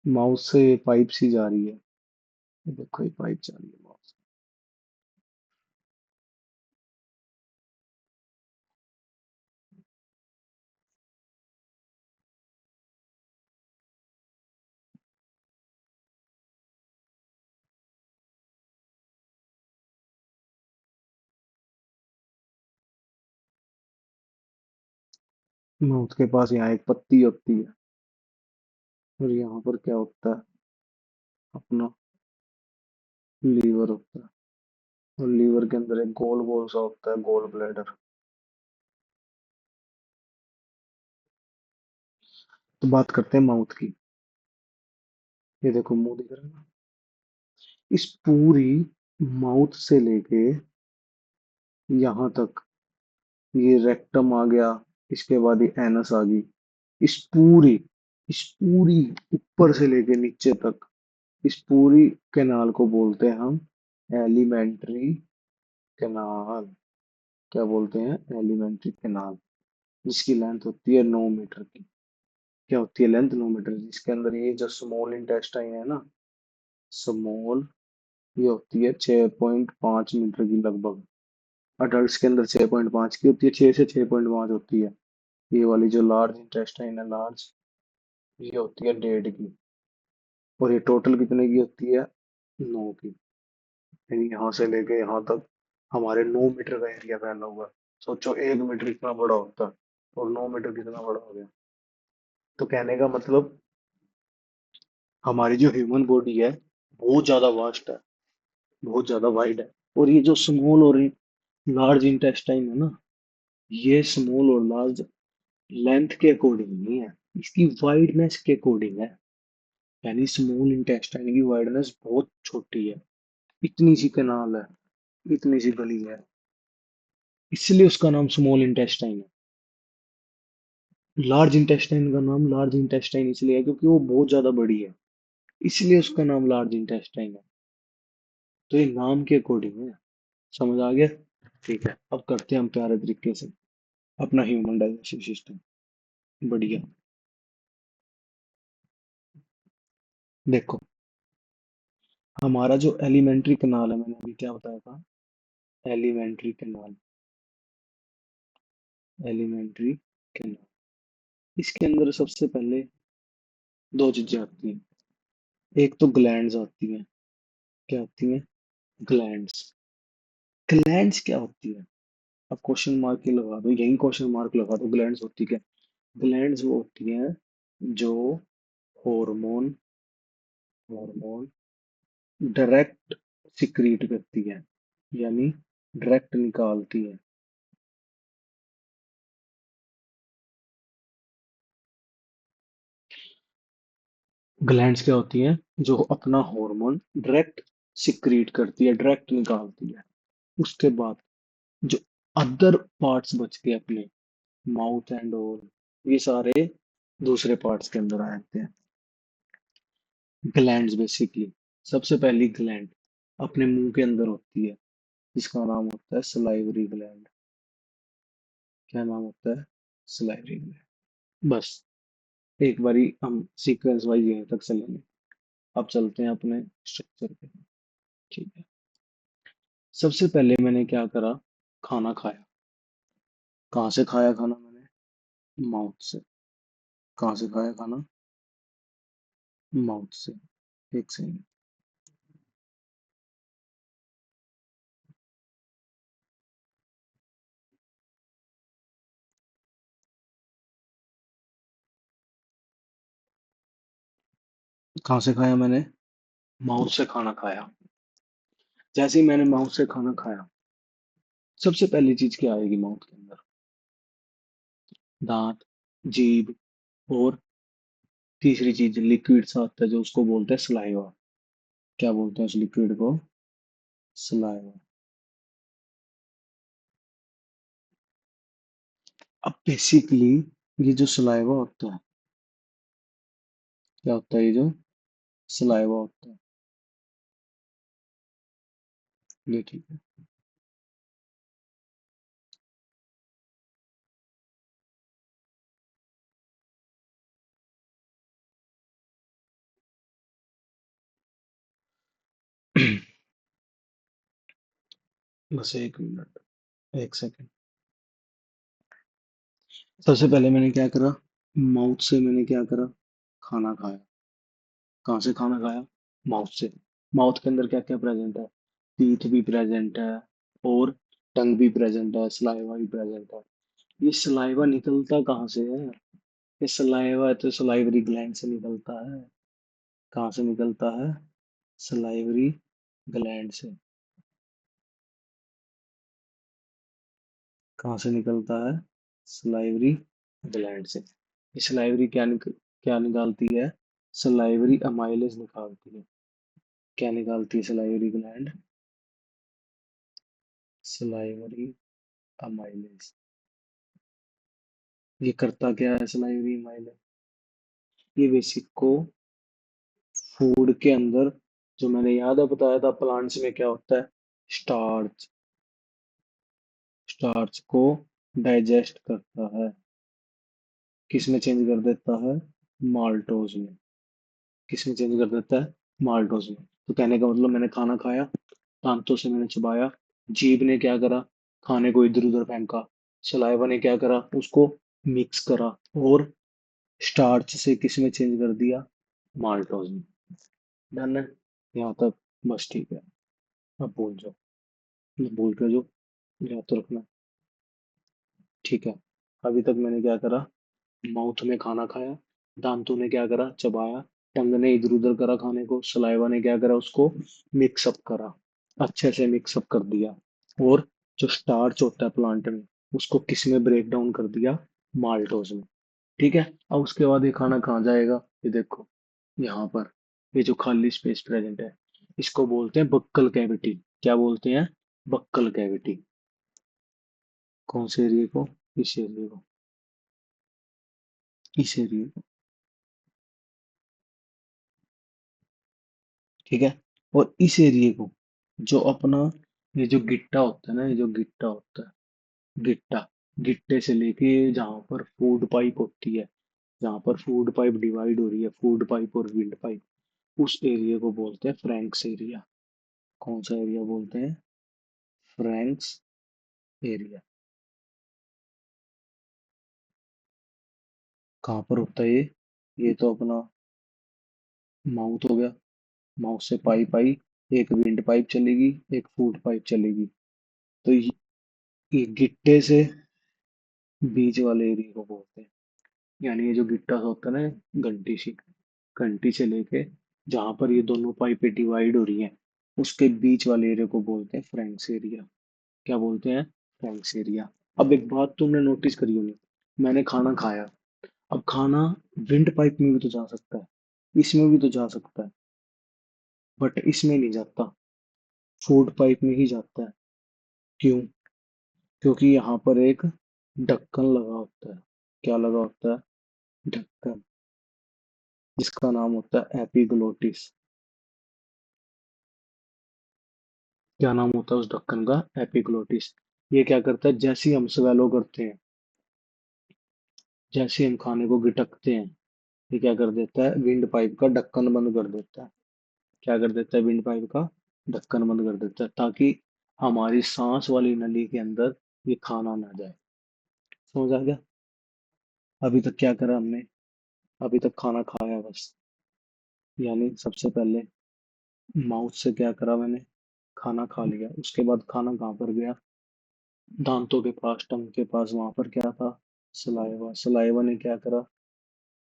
माउथ से पाइप सी जा रही है, ये देखो ये पाइप जा रही है माउथ से। माउथ के पास यहाँ एक पत्ती होती है, और यहाँ पर क्या होता है, अपना लीवर होता है, और लीवर के अंदर एक गोल गोल सा होता है, गोल ब्लैडर। तो बात करते हैं माउथ की। ये देखो मुंह दिख रहा है ना, इस पूरी माउथ से लेके यहाँ तक, ये रेक्टम आ गया, इसके बाद ये एनस आ गई, इस पूरी इस पूरी ऊपर से लेके नीचे तक, इस पूरी कैनाल को बोलते हैं हम एलिमेंट्री कैनाल। क्या बोलते हैं, एलिमेंट्री कैनाल, जिसकी लेंथ होती है 9 मीटर की। क्या होती है लेंथ, 9 मीटर, जिसके अंदर ये जो स्मॉल इंटेस्टाइन है ना, स्मॉल, ये होती है 6.5 मीटर की लगभग। अडल्ट के अंदर 6.5 की होती है, 6 से 6.5 होती है। ये वाली जो लार्ज इंटेस्टाइन है, लार्ज, ये होती है 1.5 की। और ये टोटल कितने की होती है, 9 की। यानी यहाँ से लेके यहाँ तक हमारे 9 मीटर का एरिया फैला हुआ है। सोचो 1 मीटर कितना बड़ा होता है, और 9 मीटर कितना बड़ा हो गया। तो कहने का मतलब, हमारी जो ह्यूमन बॉडी है, बहुत ज्यादा वास्ट है, बहुत ज्यादा वाइड है। और ये जो स्मॉल और लार्ज इंटेस्टाइन है ना, ये स्मॉल और लार्ज लेंथ के अकॉर्डिंग नहीं है, इसकी वाइडनेस के अकॉर्डिंग है। यानी स्मॉल इंटेस्टाइन की वाइडनेस बहुत छोटी है, इतनी सी कैनाल है, इतनी सी गली है, इसलिए उसका नाम स्मॉल इंटेस्टाइन है। लार्ज इंटेस्टाइन का नाम लार्ज इंटेस्टाइन इसलिए है क्योंकि वो बहुत ज्यादा बड़ी है, इसलिए उसका नाम लार्ज इंटेस्टाइन है। तो ये नाम के अकॉर्डिंग है, समझ आ गया। ठीक है, अब करते हैं हम प्यारे तरीके से अपना ह्यूमन डाइजेस्टिव सिस्टम। बढ़िया। देखो, हमारा जो एलिमेंट्री कैनाल है, मैंने अभी क्या बताया था, एलिमेंट्री कैनाल, एलिमेंट्री कैनाल, इसके अंदर सबसे पहले दो चीजें आती हैं। एक तो ग्लैंड्स आती हैं। क्या आती हैं, ग्लैंड्स। ग्लैंड्स क्या होती है, अब क्वेश्चन मार्क ही लगा दो, यही क्वेश्चन मार्क लगा दो, ग्लैंड्स होती क्या। ग्लैंड्स वो होती हैं जो हार्मोन हार्मोन डायरेक्ट सिक्रीट करती है, यानी डायरेक्ट निकालती है। ग्लैंड्स क्या होती हैं, जो अपना हार्मोन डायरेक्ट सिक्रीट करती है, डायरेक्ट निकालती है। उसके बाद जो अदर पार्ट्स बचते हैं अपने, माउथ एंड ऑल, ये सारे दूसरे पार्ट्स के अंदर आ जाते हैं। ग्लैंड्स बेसिकली, सबसे पहली ग्लैंड अपने मुंह के अंदर होती है, जिसका नाम होता है सलाइवरी ग्लैंड। क्या नाम होता है, सलाइवरी ग्लैंड। बस, एक बारी हम सीक्वेंस वाइज यहीं तक चलेंगे। अब चलते हैं अपने स्ट्रक्चर पे। ठीक है, सबसे पहले मैंने क्या करा, खाना खाया। कहाँ से खाया खाना मैंने? माउथ से। कहाँ से खाया खाना? माउथ से। एक सेकंड। कहाँ से खाया मैंने? माउथ से खाना खाया। जैसे ही मैंने माउथ से खाना खाया, सबसे पहली चीज क्या आएगी माउथ के अंदर? दांत, जीभ, और तीसरी चीज लिक्विड सा आता है जो उसको बोलते हैं सलाइवा। क्या बोलते हैं उस लिक्विड को? सलाइवा। अब बेसिकली ये जो सलाइवा होता है, क्या होता है ये जो सलाइवा होता है? ये ठीक है। बस एक मिनट, एक सेकंड। सबसे पहले मैंने क्या करा? माउथ से मैंने क्या करा? खाना खाया। कहाँ से खाना खाया? माउथ से। माउथ के अंदर क्या क्या प्रेजेंट है? टीथ भी प्रेजेंट है, और टंग भी प्रेजेंट है, सलाइवा भी प्रेजेंट है। ये सलाइवा निकलता कहाँ से है? ये सलाइवा तो सलाइवरी ग्लैंड से निकलता है। कहाँ से निकलता है? सलाइवरी ग्लैंड से। कहाँ से निकलता है? सलाइवरी ग्लैंड से। ये सलाइवरी क्या निकालती है? सलाइवरी अमाइलेज निकालती है। क्या निकालती है सलाइवरी ग्लैंड? Salivary amylase. ये करता क्या है सलाइवरी अमाइलेज? ये बेसिक को फूड के अंदर, जो मैंने याद है बताया था प्लांट्स में क्या होता है, स्टार्च, स्टार्च को डाइजेस्ट करता है। किस में चेंज कर देता है? माल्टोज में। किस में चेंज कर देता है? माल्टोज में। तो कहने का मतलब मैंने खाना खाया, दांतों से मैंने चबाया, जीभ ने क्या करा? खाने को इधर उधर फेंका। सलाइवा ने क्या करा? उसको मिक्स करा, और स्टार्च से किस में चेंज कर दिया? माल्टोज में। डन है यहाँ तक? बस ठीक है। अब भूल जाओ, ये भूल के जो याद तो रखना। ठीक है। अभी तक मैंने क्या करा? माउथ में खाना खाया, दांतों ने क्या करा? चबाया, टंग ने इधर उधर करा खाने को, सलाइवा ने क्या करा? उसको मिक्सअप करा, अच्छे से मिक्सअप कर दिया। और जो स्टार्च होता है प्लांट में, उसको किस में ब्रेक डाउन कर दिया? माल्टोज में। ठीक है। अब उसके बाद ये खाना कहाँ जाएगा? ये देखो, यहाँ पर ये जो खाली स्पेस प्रेजेंट है, इसको बोलते हैं बक्कल कैविटी। क्या बोलते हैं? Buccal cavity. कौन से एरिया को? इस एरिया को। इस एरिया को। ठीक है। और इस एरिया को, जो अपना ये जो गिट्टा होता है ना, ये जो गिट्टा होता है, गिट्टा, गिट्टे से लेके जहाँ पर फूड पाइप होती है, जहाँ पर फूड पाइप डिवाइड हो रही है, फूड पाइप और विंड पाइप, उस एरिया को बोलते हैं फ्रैंक्स एरिया। कौन सा एरिया बोलते हैं? Franks area. कहाँ पर होता है ये? ये तो अपना माउथ हो गया। माउथ से पाइप आई, एक विंड पाइप चलेगी, एक फूड पाइप चलेगी। तो ये गिट्टे से बीच वाले एरिया को बोलते हैं, यानी ये जो गिट्टा होता है ना, घंटी सी, घंटी से लेके जहां पर ये दोनों पाइपें डिवाइड हो रही हैं, उसके बीच वाले एरिया को बोलते हैं फ्रैंक्स एरिया। क्या बोलते हैं? Franks area. अब एक बात तुमने नोटिस करी होगी, मैंने खाना खाया। अब खाना विंड पाइप में भी तो जा सकता है, इसमें भी तो जा सकता है, बट इसमें नहीं जाता, फूड पाइप में ही जाता है। क्यों? क्योंकि यहाँ पर एक ढक्कन लगा होता है। क्या लगा होता है? ढक्कन, जिसका नाम होता है एपिग्लोटिस। क्या नाम होता है उस ढक्कन का? एपिग्लोटिस। ये क्या करता है? जैसे ही हम स्वेलो करते हैं, जैसे ही हम खाने को गिटकते हैं, ये क्या कर देता है? विंड पाइप का ढक्कन बंद कर देता है। क्या कर देता है? विंड पाइप का ढक्कन बंद कर देता है, ताकि हमारी सांस वाली नली के अंदर ये खाना ना जाए। समझ आ गया? अभी तक क्या करा हमने? अभी तक खाना खाया बस। यानी सबसे पहले माउथ से क्या करा मैंने? खाना खा लिया। उसके बाद खाना कहाँ पर गया? दांतों के पास, टंग के पास। वहां पर क्या था? सलाइवा। सलाइवा ने क्या करा?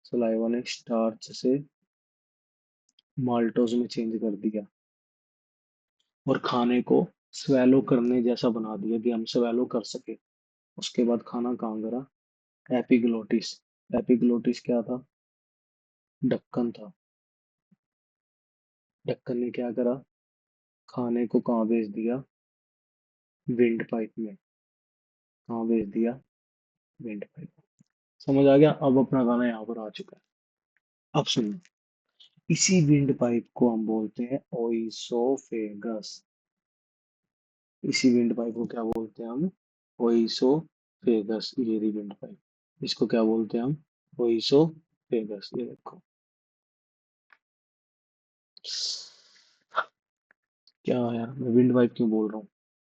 सलाइवा ने स्टार्च से माल्टोज में चेंज कर दिया और खाने को स्वेलो करने जैसा बना दिया कि हम स्वेलो कर सके। उसके बाद खाना कहाँ गिरा? एपिग्लोटिस। एपिग्लोटिस क्या था? ढक्कन था। ढक्कन ने क्या करा? खाने को कहाँ भेज दिया? विंड पाइप में। कहाँ भेज दिया? Wind pipe. समझ आ गया? अब अपना गाना यहाँ पर आ चुका है। अब सुनो। इसी विंड पाइप को हम बोलते हैं ओइसोफेगस। इसी विंड पाइप को क्या बोलते हैं हम? ओइसोफेगस। ये रही विंड पाइप। इसको क्या बोलते हैं हम? ओइसोफेगस। ये देखो। क्या यार, मैं विंड पाइप क्यों बोल रहा हूँ?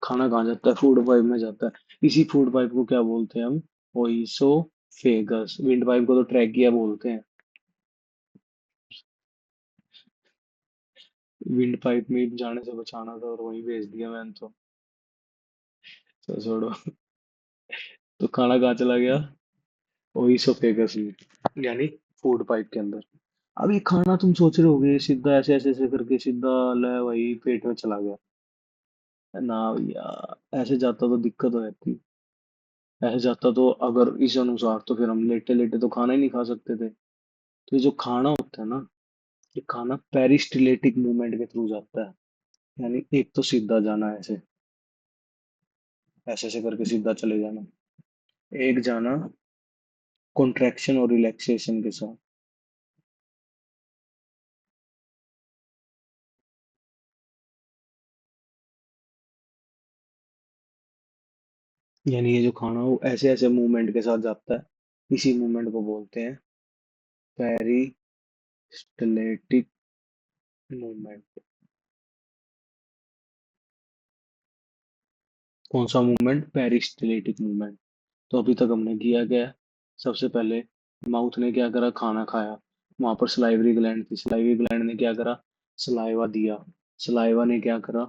खाना कहाँ जाता है? फूड पाइप में जाता है। इसी फूड पाइप को क्या बोलते हैं हम? ओइसोफेगस। विंड पाइप को तो ट्रैकिया बोलते हैं। विंड पाइप में जाने से बचाना था और वहीं भेज दिया मैंने तो। छोड़ो। तो खाना कहाँ चला गया? ओइसोफेगस में, यानी फूड पाइप के अंदर। अब ये खाना तुम सोच रहे होगे सीधा ऐसे ऐसे ऐसे करके सीधा ले वही पेट में चला गया। ना भैया, ऐसे जाता तो दिक्कत हो जाती। ऐसे जाता तो अगर इस अनुसार तो फिर हम लेटे लेटे तो खाना ही नहीं खा सकते थे। तो ये जो खाना होता है ना, ये खाना पेरिस्टिलेटिक मूवमेंट के थ्रू जाता है। यानी एक तो सीधा जाना ऐसे, ऐसे ऐसे करके सीधा चले जाना। एक जाना कॉन्ट्रैक्शन और रिलैक्सेशन के साथ। यानी ये जो खाना वो ऐसे ऐसे मूवमेंट के साथ जाता है। इसी मूवमेंट को बोलते हैं पेरिस्टलेटिक मूवमेंट। कौन सा मूवमेंट? पेरिस्टलेटिक मूवमेंट। तो अभी तक हमने किया क्या है? सबसे पहले माउथ ने क्या करा? खाना खाया। वहां पर सलाइवरी ग्लैंड थी। सलाइवरी ग्लैंड ने क्या करा? सलाइवा दिया। सलाइवा ने क्या करा?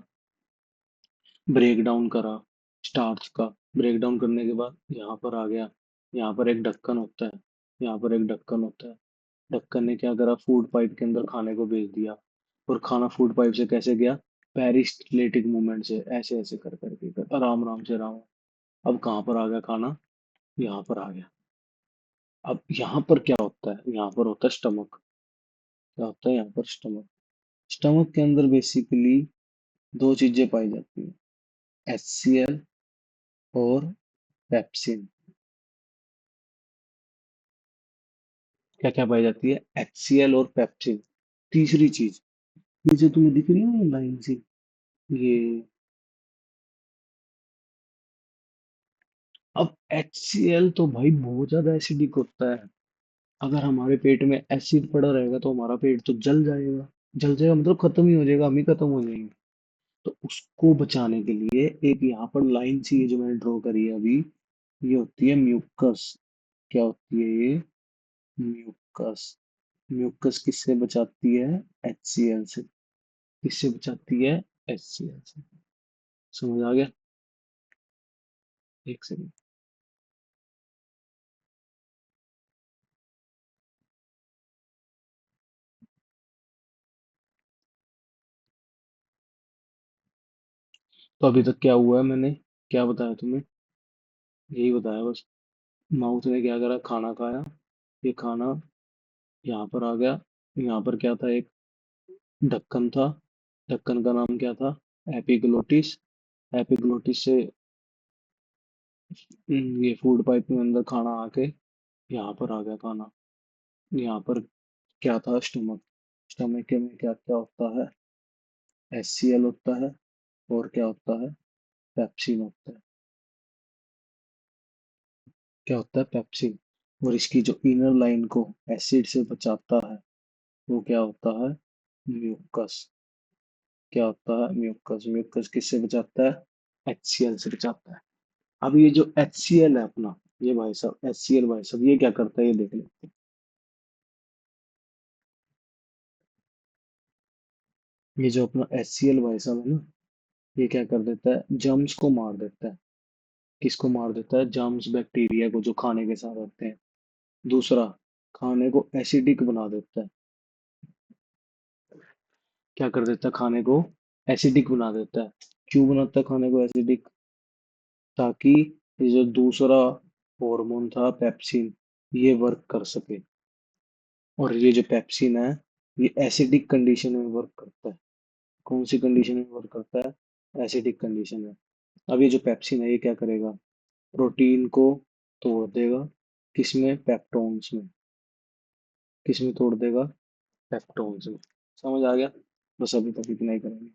ब्रेक डाउन करा स्टार्च का। ब्रेक डाउन करने के बाद यहाँ पर आ गया। यहाँ पर एक ढक्कन होता है। यहाँ पर एक ढक्कन होता है। ढक्कन ने क्या करा? फूड पाइप के अंदर खाने को भेज दिया। और खाना फूड पाइप से कैसे गया? पेरिस्टलेटिक मूवमेंट से, ऐसे ऐसे कर करके आराम आराम से आराम। अब कहाँ पर आ गया खाना? यहाँ पर आ गया। अब यहाँ पर क्या होता है? यहाँ पर होता है स्टमक। क्या होता है यहाँ पर? स्टमक। स्टमक के अंदर बेसिकली दो चीजें पाई जाती हैं, HCl और पेप्सिन। क्या क्या पाई जाती है? HCl और पेप्सिन। तीसरी चीज, ये जो तुम्हें दिख रही है ना लाइन सी, ये। अब HCl तो भाई बहुत ज्यादा एसिडिक होता है। अगर हमारे पेट में एसिड पड़ा रहेगा तो हमारा पेट तो जल जाएगा। जल जाएगा मतलब खत्म ही हो जाएगा, हम ही खत्म हो जाएंगे। तो उसको बचाने के लिए एक यहाँ पर लाइन सी है जो मैंने ड्रॉ करी है अभी। ये होती है म्यूकस। क्या होती है ये? म्यूकस। म्यूकस किससे बचाती है? HCl से। किससे बचाती है? HCl से। समझ आ गया? एक सेकंड। तो अभी तक क्या हुआ है? मैंने क्या बताया तुम्हें? यही बताया बस। माउथ ने क्या करा? खाना खाया। ये खाना यहाँ पर आ गया। यहाँ पर क्या था? एक ढक्कन था। ढक्कन का नाम क्या था? एपिग्लोटिस। एपिग्लोटिस से ये फूड पाइप में अंदर खाना आके यहाँ पर आ गया खाना। यहाँ पर क्या था? स्टमक। स्टमक के में क्या क्या होता है? HCl होता है और क्या होता है? पेप्सिन होता है। क्या होता है? पेप्सिन। और इसकी जो इनर लाइन को एसिड से बचाता है वो क्या होता है? म्यूकस। क्या होता है? म्यूकस। म्यूकस किससे बचाता है? HCl से बचाता है। अब ये जो HCl है अपना, ये भाई साहब HCl भाई साहब ये क्या करता है ये देख लेते हैं। ये जो अपना HCl भाई साहब है ना, ये क्या कर देता है, जर्म्स को मार देता है। किसको मार देता है, जर्म्स बैक्टीरिया को जो खाने के साथ रहते हैं। दूसरा, खाने को एसिडिक बना देता है। क्या कर देता है, खाने को एसिडिक बना देता है। क्यों बनाता है खाने को एसिडिक, ताकि ये जो दूसरा हार्मोन था पेप्सिन, ये वर्क कर सके। और ये जो पेप्सिन है, ये एसिडिक कंडीशन में वर्क करता है। कौन सी कंडीशन में वर्क करता है, एसिडिक कंडीशन में। अब ये जो पेप्सिन है ये क्या करेगा, प्रोटीन को तोड़ देगा। किसमें, पेप्टोन्स में। किसमें तोड़ देगा, पेप्टोन्स में। समझ आ गया। बस अभी तक इतना ही करेंगे।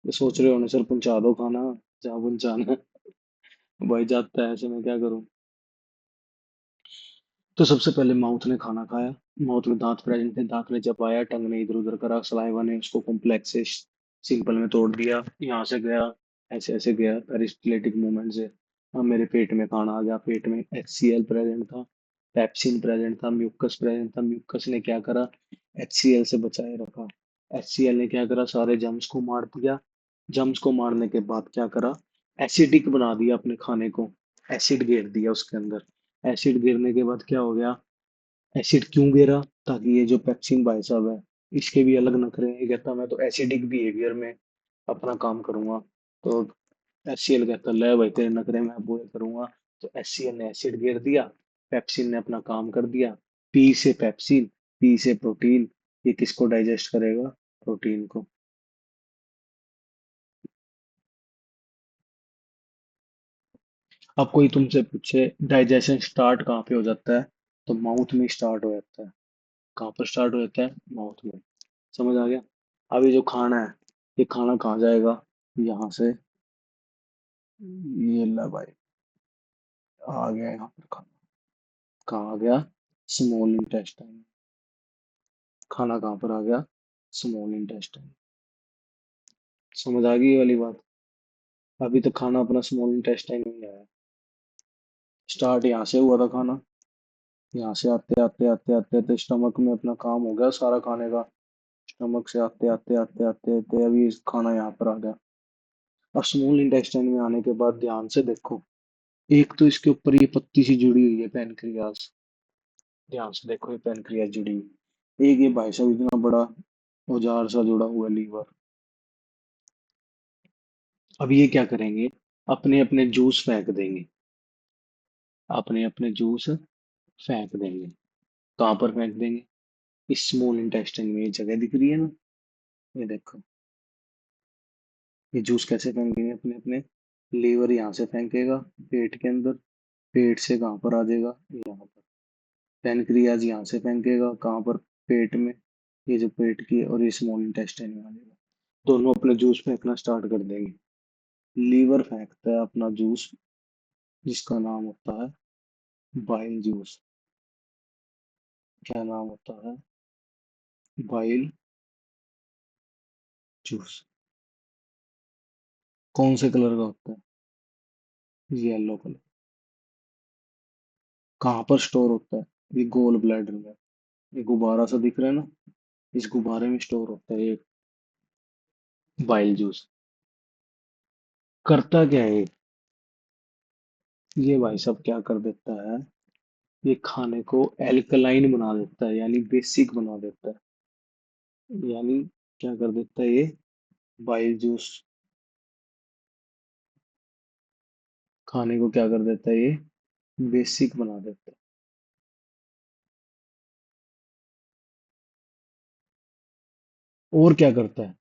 ये सोच रहे होने सर पहुंचा दो खाना, जहाँ पहुंचाना है। भाई जाता है ऐसे, मैं क्या करूँ। तो सबसे पहले माउथ ने खाना खाया। माउथ में दांत प्रेजेंट थे, दांत ने चबाया, टंग ने इधर उधर करा, सलाइवा ने उसको कॉम्प्लेक्स से सिंपल में तोड़ दिया। यहाँ से गया, ऐसे ऐसे गया पेरिस्टलेटिक मूवमेंट से। अब मेरे पेट में खाना आ गया। पेट में HCl प्रेजेंट था, पेप्सिन प्रेजेंट था, म्यूकस प्रेजेंट था। म्यूकस ने क्या करा, HCl से बचाए रखा। HCl ने क्या करा, सारे जम्स को मार दिया। जम्स को मारने के बाद क्या करा, एसिडिक बना दिया अपने खाने को। एसिड घेर दिया उसके अंदर। एसिड गिरने के बाद क्या हो गया, एसिड क्यों गिरा, ताकि ये जो पेप्सिन भाई साहब है, इसके भी अलग नखरे हैं। ये कहता मैं तो एसिडिक बिहेवियर में अपना काम करूंगा। तो HCl कहता ले भाई तेरे नखरे मैं पूरे करूंगा। तो HCl ने एसिड गिर दिया, पेप्सिन ने अपना काम कर दिया। पी से पेप्सिन, पी से प्रोटीन। ये किसको डाइजेस्ट करेगा, प्रोटीन को। अब कोई तुमसे पूछे डाइजेशन स्टार्ट कहाँ पे हो जाता है, तो माउथ में स्टार्ट हो जाता है। कहाँ पर स्टार्ट हो जाता है, माउथ में। समझ आ गया। अब ये जो खाना है, ये खाना कहाँ जाएगा, यहाँ से। ये ला भाई, आ गया यहाँ पर खाना। कहाँ आ गया, स्मॉल इंटेस्टाइन। खाना कहाँ पर आ गया, स्मॉल इंटेस्टाइन। समझ आ गई ये वाली बात। अभी तो खाना अपना स्मॉल इंटेस्टाइन में ही आया। स्टार्ट यहाँ से हुआ था खाना। यहाँ से आते आते आते आते आते स्टमक में अपना काम हो गया सारा खाने का। स्टमक से आते आते आते आते आते अभी खाना यहाँ पर आ गया। अब स्मॉल इंटेस्टाइन में आने के बाद ध्यान से देखो, एक तो इसके ऊपर ये पत्ती सी जुड़ी हुई है, पेनक्रियास। ध्यान से देखो, ये पेनक्रियास जुड़ी हुई। एक ये भाई साहब इतना बड़ा औजार सा जुड़ा हुआ है, लीवर। अब ये क्या करेंगे, अपने अपने जूस फेंक देंगे। अपने अपने जूस फेंक देंगे। कहाँ पर फेंक देंगे, इस स्मॉल इंटेस्टाइन में। ये जगह दिख रही है ना, ये देखो। ये जूस कैसे फेंकेंगे, अपने अपने। लीवर यहाँ से फेंकेगा पेट के अंदर। पेट से कहाँ पर आ जाएगा, यहाँ पर। पेनक्रियाज यहाँ से फेंकेगा कहाँ पर, पेट में। ये जो पेट की है, और ये स्मॉल इंटेस्टाइन में आ जाएगा। दोनों अपने जूस फेंकना स्टार्ट कर देंगे। लीवर फेंकता है अपना जूस, जिसका नाम होता है बाइल जूस। क्या नाम होता है, बाइल जूस। कौन से कलर का होता है, येलो कलर। कहाँ पर स्टोर होता है, ये गोल ब्लैडर में। ये गुब्बारा सा दिख रहा है ना, इस गुब्बारे में स्टोर होता है ये बाइल जूस। करता क्या है ये भाई साहब, क्या कर देता है, ये खाने को एल्कलाइन बना देता है, यानी बेसिक बना देता है। यानी क्या कर देता है ये, बाइल जूस खाने को क्या कर देता है, ये बेसिक बना देता है। और क्या करता है,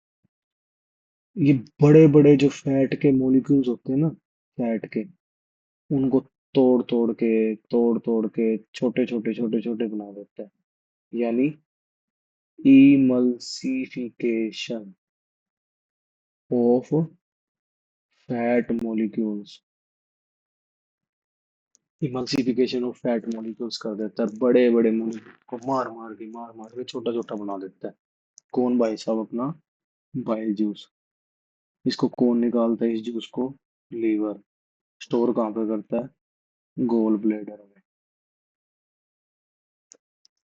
ये बड़े बड़े जो फैट के मॉलिक्यूल्स होते हैं ना, फैट के, उनको तोड़ तोड़ के छोटे छोटे छोटे छोटे बना देता है। यानी emulsification of fat molecules. Emulsification of fat molecules कर देता है, बड़े बड़े मॉलिक्यूल को मार मार के छोटा छोटा बना देता है। कौन भाई साहब, अपना बाइल जूस। इसको कौन निकालता है, इस जूस को, लीवर। स्टोर कहाँ पे करता है? गोल ब्लेडर में।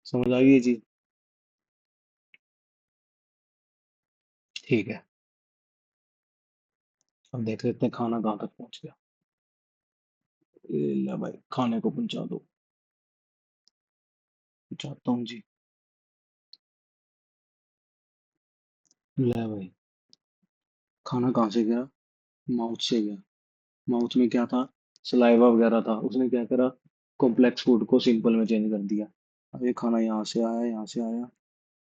समझ आ गई ये चीज? ठीक है। अब देख लेते हैं खाना कहाँ तक पहुंच गया। ये ले भाई, खाने को पहुंचा दो। पहुंचाता हूँ जी। ले भाई, खाना कहाँ से गया? माउथ से गया। माउथ में क्या था? सलाइवा वगैरह था, उसने क्या करा? कॉम्प्लेक्स फूड को सिंपल में चेंज कर दिया। अब ये खाना यहाँ से आया, यहाँ से आया,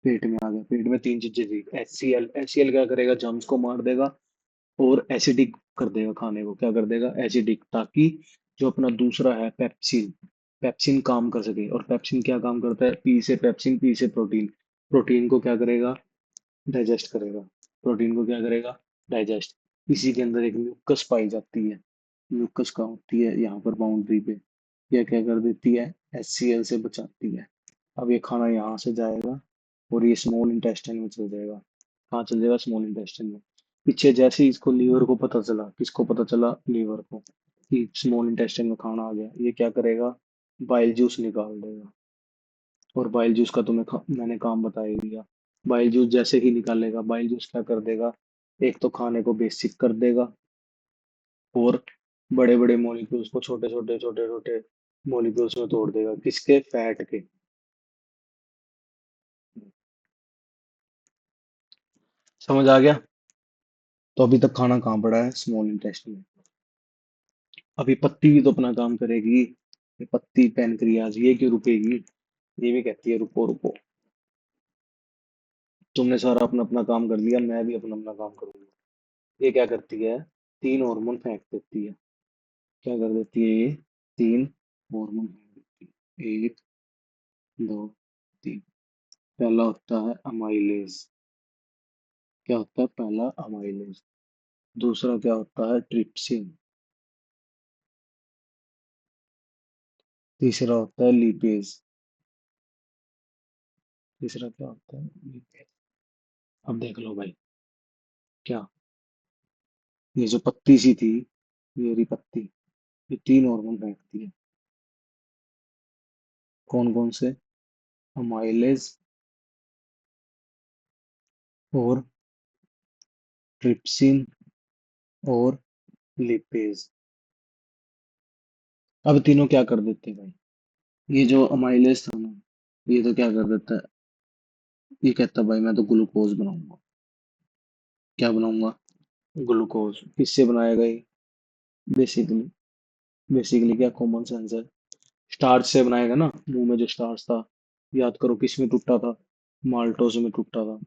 पेट में आ गया। पेट में तीन चीजें थी। HCl, HCl क्या करेगा? जर्म्स को मार देगा और एसिडिक कर देगा खाने को। क्या कर देगा? एसिडिक, ताकि जो अपना दूसरा है पेप्सिन, पेप्सिन काम कर सके। और पेप्सिन क्या काम करता है? पी से पेप्सिन, पी से प्रोटीन। प्रोटीन को क्या करेगा? डाइजेस्ट करेगा। प्रोटीन को क्या करेगा? डाइजेस्ट। इसी के अंदर एक म्यूकस पाई जाती है। म्यूकस कहाँ होती है? यहाँ पर बाउंड्री पे। यह क्या कर देती है? HCl से बचाती है। अब ये खाना यहाँ से जाएगा और ये स्मॉल इंटेस्टाइन में चल जाएगा। कहाँ चल जाएगा? स्मॉल इंटेस्टाइन में। पीछे जैसे ही इसको लीवर को पता चला, किसको पता चला? लीवर को, कि स्मॉल इंटेस्टाइन में खाना आ गया, ये क्या करेगा? बाइल जूस निकाल देगा। और बाइल जूस का मैंने काम बता ही दिया। बाइल जूस जैसे ही निकालेगा, बाइल जूस क्या कर देगा? एक तो खाने को बेसिक कर देगा, और बड़े बड़े मॉलिक्यूल्स को छोटे छोटे छोटे छोटे मॉलिक्यूल्स में तोड़ देगा। किसके? फैट के। समझ आ गया? तो अभी तक खाना कहाँ पड़ा है? स्मॉल इंटेस्टाइन में। अभी पत्ती भी तो अपना काम करेगी। ये पत्ती, पैनक्रियाज, ये क्यों रुकेगी? ये भी कहती है रुको रुको। तुमने सारा अपना अपना काम कर लिया, मैं भी अपना अपना काम करूंगा। ये क्या करती है? तीन हार्मोन फेंक देती है। क्या कर देती है ये? तीन हार्मोन फेंक देती है। एक, दो, तीन। पहला होता है अमाइलेज। क्या होता है? पहला अमाइलेज। दूसरा क्या होता है? ट्रिप्सिन। तीसरा होता है लिपेज। तीसरा क्या होता है? लिपेज। अब देख लो भाई। क्या? ये जो पत्ती सी थी, ये रही पत्ती, ये तीन हार्मोन फेंकती है। कौन कौन से? अमाइलेज, और ट्रिप्सिन, और लिपेज। अब तीनों क्या कर देते हैं भाई? ये जो अमाइलेज था ना, ये तो क्या कर देता है? ये कहता है भाई मैं तो ग्लूकोज बनाऊंगा। क्या बनाऊंगा? ग्लूकोज। किससे बनाएगा ये? बेसिकली, बेसिकली क्या, कॉमन सेंस है। स्टार्च से बनाएगा ना। मुंह में जो स्टार्च था, याद करो किस में टूटा था? माल्टोज में टूटा था।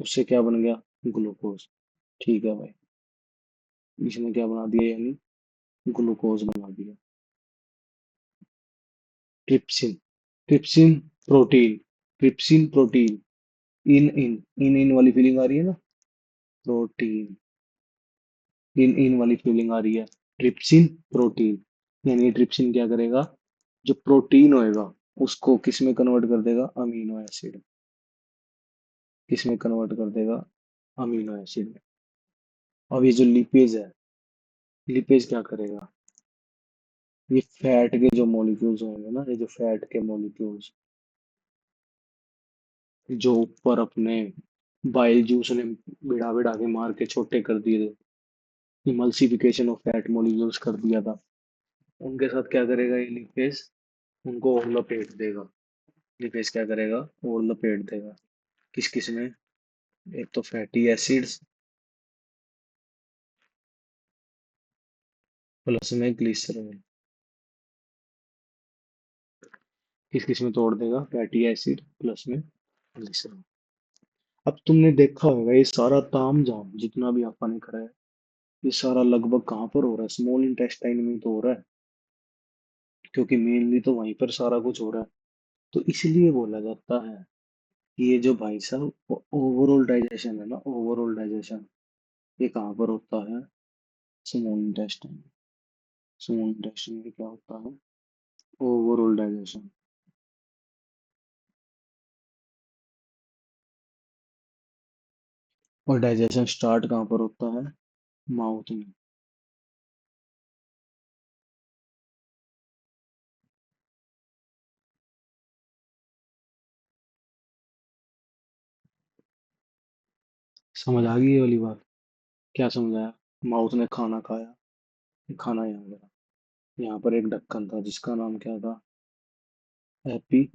उससे क्या बन गया? ग्लूकोज। ठीक है भाई। इसने क्या बना दिया? यानी ग्लूकोज बना दिया। Trypsin. Trypsin protein. Trypsin protein. इन इन इन इन वाली फीलिंग आ रही है ना? प्रोटीन। इन इन वाली फीलिंग आ रही है। Trypsin protein. यानी ट्रिप्सिन क्या करेगा? जो प्रोटीन होएगा, उसको किस में कन्वर्ट कर देगा? Amino acid. किस में कन्वर्ट कर देगा? अमीनो एसिड में। अब ये जो लिपेज है, लिपेज क्या करेगा? ये फैट के जो मॉलिक्यूल्स होंगे ना, ये जो फैट के मॉलिक्यूल्स, जो ऊपर अपने बाइल जूस ने भिड़ा भिड़ा के मार के छोटे कर दिए थे, इमल्सिफिकेशन ऑफ फैट मॉलिक्यूल्स कर दिया था, उनके साथ क्या करेगा ये लिपेज? उनको और लपेट देगा। लिपेज क्या करेगा? और लपेट देगा। किस किस में? एक तो फैटी एसिड्स, प्लस में ग्लिसरॉल। किस किस में तोड़ देगा? फैटी एसिड प्लस में ग्लिसरॉल। अब तुमने देखा होगा ये सारा ताम झाम जितना भी आपा ने करा है, ये सारा लगभग कहाँ पर हो रहा है? स्मॉल इंटेस्टाइन में ही तो हो रहा है। क्योंकि मेनली तो वहीं पर सारा कुछ हो रहा है। तो इसलिए बोला जाता है कि ये जो भाई साहब ओवरऑल डाइजेशन है ना, ओवरऑल डाइजेशन, ये कहाँ पर होता है? Small intestine. स्मॉल इंटेस्टाइन में क्या होता है? Overall digestion. और डाइजेशन स्टार्ट कहाँ पर होता है? माउथ में। समझ आ गई ये वाली बात? क्या समझ आया? माउस ने खाना खाया, खाना यहाँ गया। यहाँ पर एक ढक्कन था जिसका नाम क्या था? हैप्पी।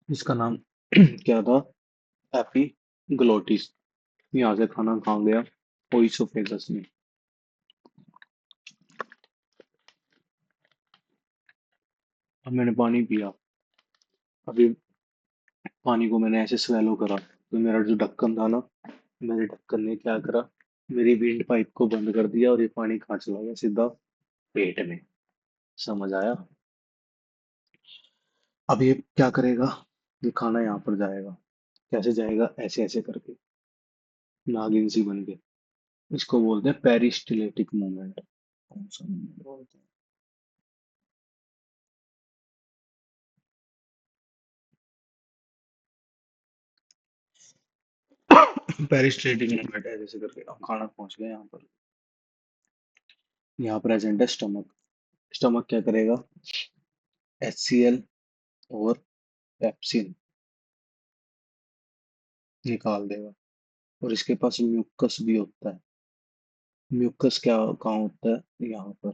जिसका नाम क्या था? Happy glottis. यहाँ से खाना खा गया ओइसोफेगस में। अब मैंने पानी पिया। अभी पानी को मैंने ऐसे स्वेलो करा तो मेरा जो ढक्कन था ना, मेरे ढक्कन ने क्या करा, मेरी विंड पाइप को बंद कर दिया और ये पानी कहाँ चला गया? सीधा पेट में। समझ आया? अब ये क्या करेगा? ये खाना यहाँ पर जाएगा। कैसे जाएगा? ऐसे ऐसे करके, नागिन सी बन के। इसको बोलते हैं पेरिस्टिलेटिक मूवमेंट। कौन सा मूवमेंट बोलते हैं? पेरिस्टिलेटिक मूवमेंट ऐसे ऐसे करके अब खाना पहुंच गया यहाँ पर। यहाँ प्रेजेंट है स्टमक। स्टमक क्या करेगा? HCl और पेप्सिन निकाल देगा। और इसके पास म्यूकस भी होता है। म्यूकस क्या कहाँ होता है? यहाँ पर।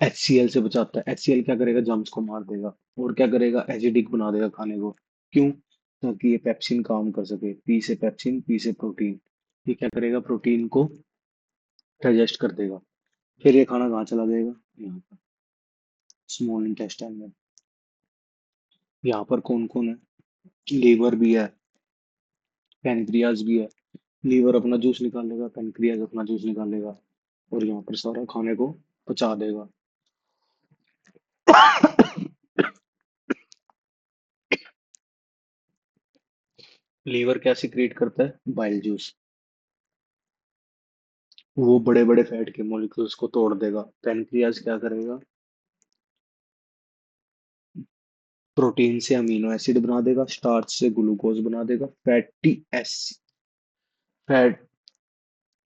HCl से बचाता है। HCl क्या करेगा? जम्स को मार देगा। और क्या करेगा? एसिडिक बना देगा खाने को। क्यों? ताकि ये पेप्सिन काम कर सके। पी से पेप्सिन, पी से प्रोटीन। ये क्या करेगा? प्रोटीन को डाइजेस्ट कर देगा। फिर ये खाना कहाँ चला जाएगा? यहाँ पर, स्मॉल इंटेस्टाइन में। यहाँ पर कौन कौन है? लीवर भी है, पेनक्रियाज भी है। लीवर अपना जूस निकालेगा, पेनक्रियाज अपना जूस निकालेगा, और यहाँ पर सारा खाने को पचा देगा। लीवर क्या सिक्रिएट करता है? Bile juice. वो बड़े बड़े फैट के मॉलिक्यूल्स को तोड़ देगा। पेनक्रियाज क्या करेगा? प्रोटीन से अमीनो एसिड बना देगा, स्टार्च से ग्लूकोज बना देगा, फैट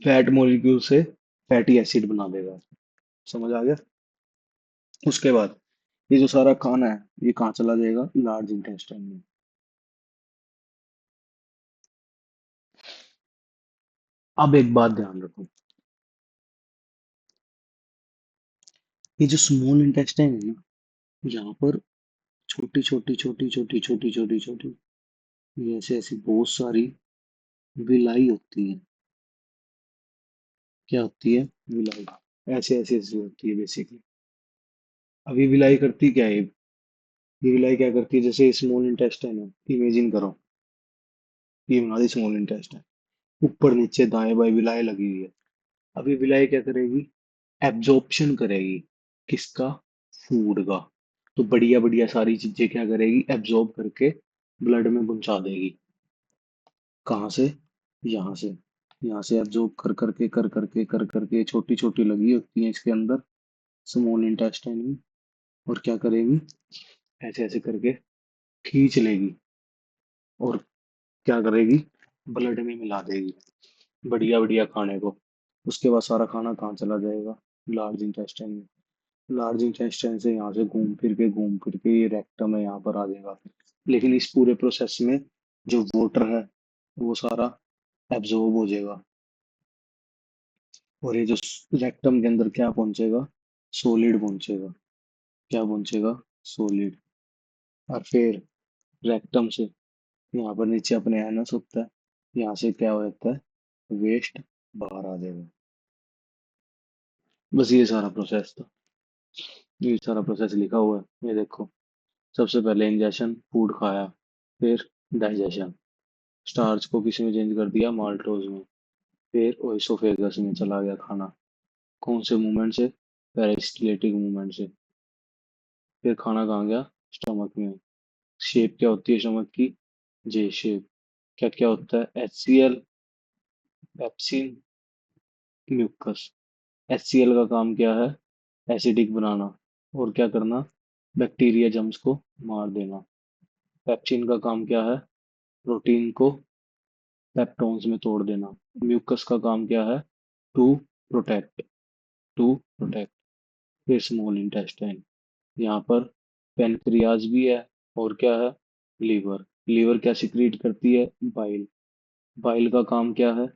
फैट मॉलिक्यूल से फैटी एसिड बना देगा। समझ आ गया? उसके बाद ये जो सारा खाना है ये कहाँ चला जाएगा? लार्ज इंटेस्टाइन में। अब एक बात ध्यान रखो, ये जो स्मॉल इंटेस्टाइन है ना, यहाँ पर छोटी छोटी छोटी छोटी छोटी छोटी छोटी ये ऐसे ऐसी बहुत सारी विलाई होती है। क्या होती है? विलाई। ऐसे ऐसे ऐसे होती है बेसिकली। अब ये विलाई करती क्या है? ये विलाई क्या करती है? जैसे स्मॉल इंटेस्टाइन है, इमेजिन करो, ये हमारी स्मॉल इंटेस्टाइन, ऊपर नीचे दाएं बाएं विलाई लगी हुई है। अब ये विलाई क्या करेगी? एब्जॉर्प्शन करेगी। किसका? फूड का। तो बढ़िया बढ़िया सारी चीजें क्या करेगी? एब्जॉर्ब करके ब्लड में पहुंचा देगी। कहाँ से? यहाँ से। यहाँ से एब्जॉर्ब कर करके छोटी छोटी लगी होती है इसके अंदर, स्मॉल इंटेस्टाइन में। और क्या करेगी? ऐसे ऐसे करके खींच लेगी और क्या करेगी? ब्लड में मिला देगी बढ़िया बढ़िया खाने को। उसके बाद सारा खाना कहाँ चला जाएगा? लार्ज इंटेस्टाइन में। लार्ज इंटेस्टाइन से यहाँ से घूम फिर के ये रेक्टम है, यहाँ पर आ जाएगा। लेकिन इस पूरे प्रोसेस में जो वाटर है वो सारा एब्जॉर्ब हो जाएगा। और ये जो रेक्टम के अंदर क्या पहुंचेगा? सॉलिड पहुंचेगा। क्या पहुंचेगा? सॉलिड। और फिर रेक्टम से यहाँ पर नीचे अपने एनस होता है, यहाँ से क्या हो जाता है? वेस्ट बाहर आ जाएगा। बस ये सारा प्रोसेस था। ये सारा प्रोसेस लिखा हुआ है, ये देखो। सबसे पहले इंजेक्शन, फूड खाया। फिर डाइजेशन, स्टार्च को किसी में चेंज कर दिया? माल्टोज में। फिर ओइसोफेगस में चला गया खाना। कौन से मूवमेंट से? पेरिस्टिलेटिक मूवमेंट से। फिर खाना कहाँ गया? स्टमक में। शेप क्या होती है स्टमक की? जे शेप। क्या क्या होता है? HCl, pepsin, mucus. HCl का काम क्या है? एसिडिक बनाना। और क्या करना? बैक्टीरिया जम्स को मार देना। पेप्सिन का काम क्या है? प्रोटीन को पेप्टोन्स में तोड़ देना। म्यूकस का काम क्या है? To protect, to protect. फिर स्मॉल इंटेस्टाइन, यहाँ पर पेनक्रियाज भी है, और क्या है? लीवर। लीवर क्या सिक्रीट करती है? बाइल। बाइल का काम क्या है?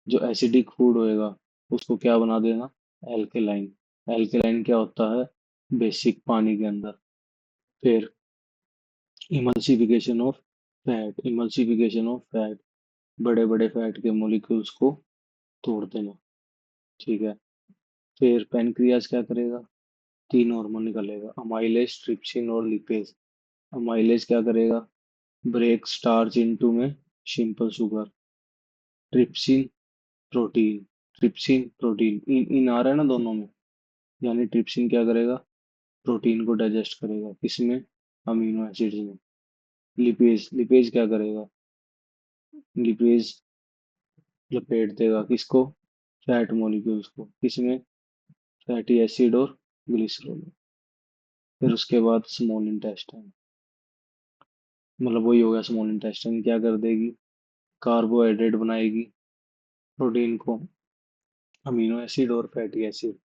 जो एसिडिक फूड होएगा उसको क्या बना देना? एल्केलाइन। एल्केलाइन क्या होता है? बेसिक पानी के अंदर। फिर emulsification of fat, emulsification of fat, बड़े बड़े फैट के मॉलिक्यूल्स को तोड़ देना। ठीक है। फिर पेनक्रियाज क्या करेगा? तीन हार्मोन निकालेगा, अमाइलेज, ट्रिप्सिन और लिपेज। अमाइलेज क्या करेगा? ब्रेक स्टार्च इनटू में simple sugar. Trypsin protein, trypsin protein, इन आ रहा है ना दोनों में। यानी ट्रिप्सिन क्या करेगा? प्रोटीन को डाइजेस्ट करेगा, किसमें? अमीनो एसिड्स में। लिपेज, लिपेज क्या करेगा? लिपेज लपेट देगा किसको? फैट मॉलिक्यूल्स को, किसमें? फैटी एसिड और ग्लिसरॉल में। फिर उसके बाद स्मॉल इंटेस्टाइन, मतलब वही हो गया। स्मॉल इंटेस्टाइन क्या कर देगी? कार्बोहाइड्रेट बनाएगी, प्रोटीन को, अमीनो एसिड और फैटी एसिड।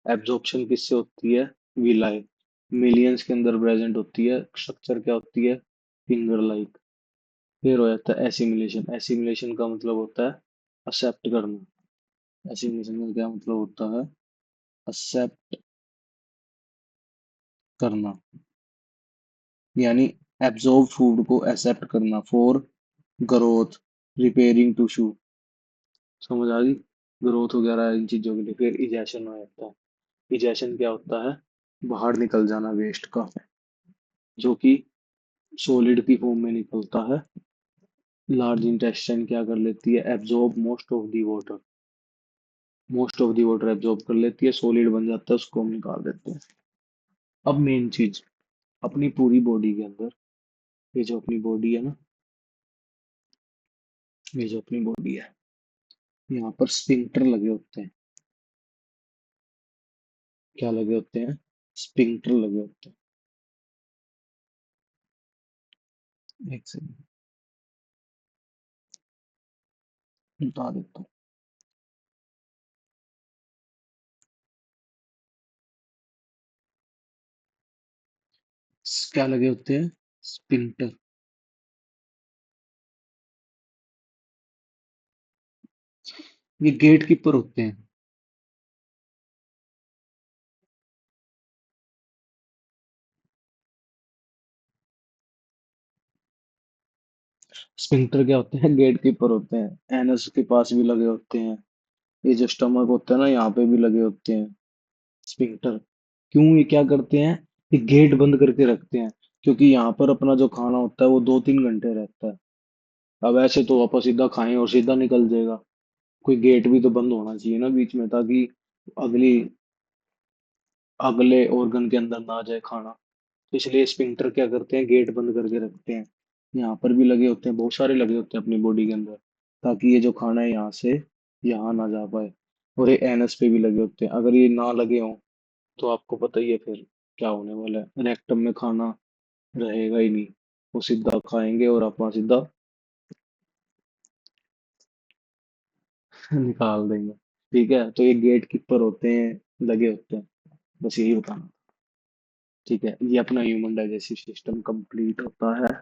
एब्जॉर्प्शन किससे होती है? विलाय, मिलियंस के अंदर प्रेजेंट होती है। स्ट्रक्चर क्या होती है? Finger like. फिर हो जाता है एसिमिलेशन। एसिमिलेशन का मतलब होता है एक्सेप्ट करना। एसिमिलेशन का क्या मतलब होता है? एक्सेप्ट करना, यानी एब्जॉर्ब फूड को एक्सेप्ट करना। For growth, repairing tissue. समझ आ गई? ग्रोथ वगैरह इन चीजों के लिए। फिर इजेशन हो जाता है। इजेशन क्या होता है? बाहर निकल जाना वेस्ट का, जो कि सॉलिड की फॉर्म में निकलता है। लार्ज इंटेस्टाइन क्या कर लेती है? Absorb most of the water, most of the water absorb कर लेती है, सॉलिड बन जाता है, उसको हम निकाल देते हैं। अब मेन चीज, अपनी पूरी बॉडी के अंदर, ये जो अपनी बॉडी है ना, ये जो अपनी बॉडी है, यहाँ पर स्पिंक्टर लगे होते हैं। क्या लगे होते हैं? स्पिंक्टर लगे होते हैं। एक सेकंड बता देता हूँ। क्या लगे होते हैं? स्पिंक्टर। ये गेट कीपर होते हैं। स्पिंक्टर क्या होते हैं? गेट कीपर होते हैं। एनस के पास भी लगे होते हैं। ये जो स्टमक होता है ना, यहाँ पे भी लगे होते हैं स्पिंक्टर। क्यों? ये क्या करते हैं? ये गेट बंद करके रखते हैं, क्योंकि यहाँ पर अपना जो खाना होता है वो 2-3 घंटे रहता है। अब ऐसे तो वापस सीधा खाएं और सीधा निकल जाएगा। कोई गेट भी तो बंद होना चाहिए ना बीच में, ताकि अगली अगले ऑर्गन के अंदर ना जाए खाना। तो इसलिए स्पिंक्टर क्या करते हैं? गेट बंद करके रखते हैं। यहाँ पर भी लगे होते हैं, बहुत सारे लगे होते हैं अपनी बॉडी के अंदर, ताकि ये जो खाना है यहाँ से यहाँ ना जा पाए। और ये एनस पे भी लगे होते हैं। अगर ये ना लगे हों तो आपको पता ही है फिर क्या होने वाला है। रेक्टम में खाना रहेगा ही नहीं, वो सीधा खाएंगे और आप वहाँ सीधा निकाल देंगे। ठीक है, तो ये गेट कीपर होते हैं, लगे होते हैं। बस यही बताना। ठीक है, ये अपना ह्यूमन डाइजेस्टिव सिस्टम कंप्लीट होता है।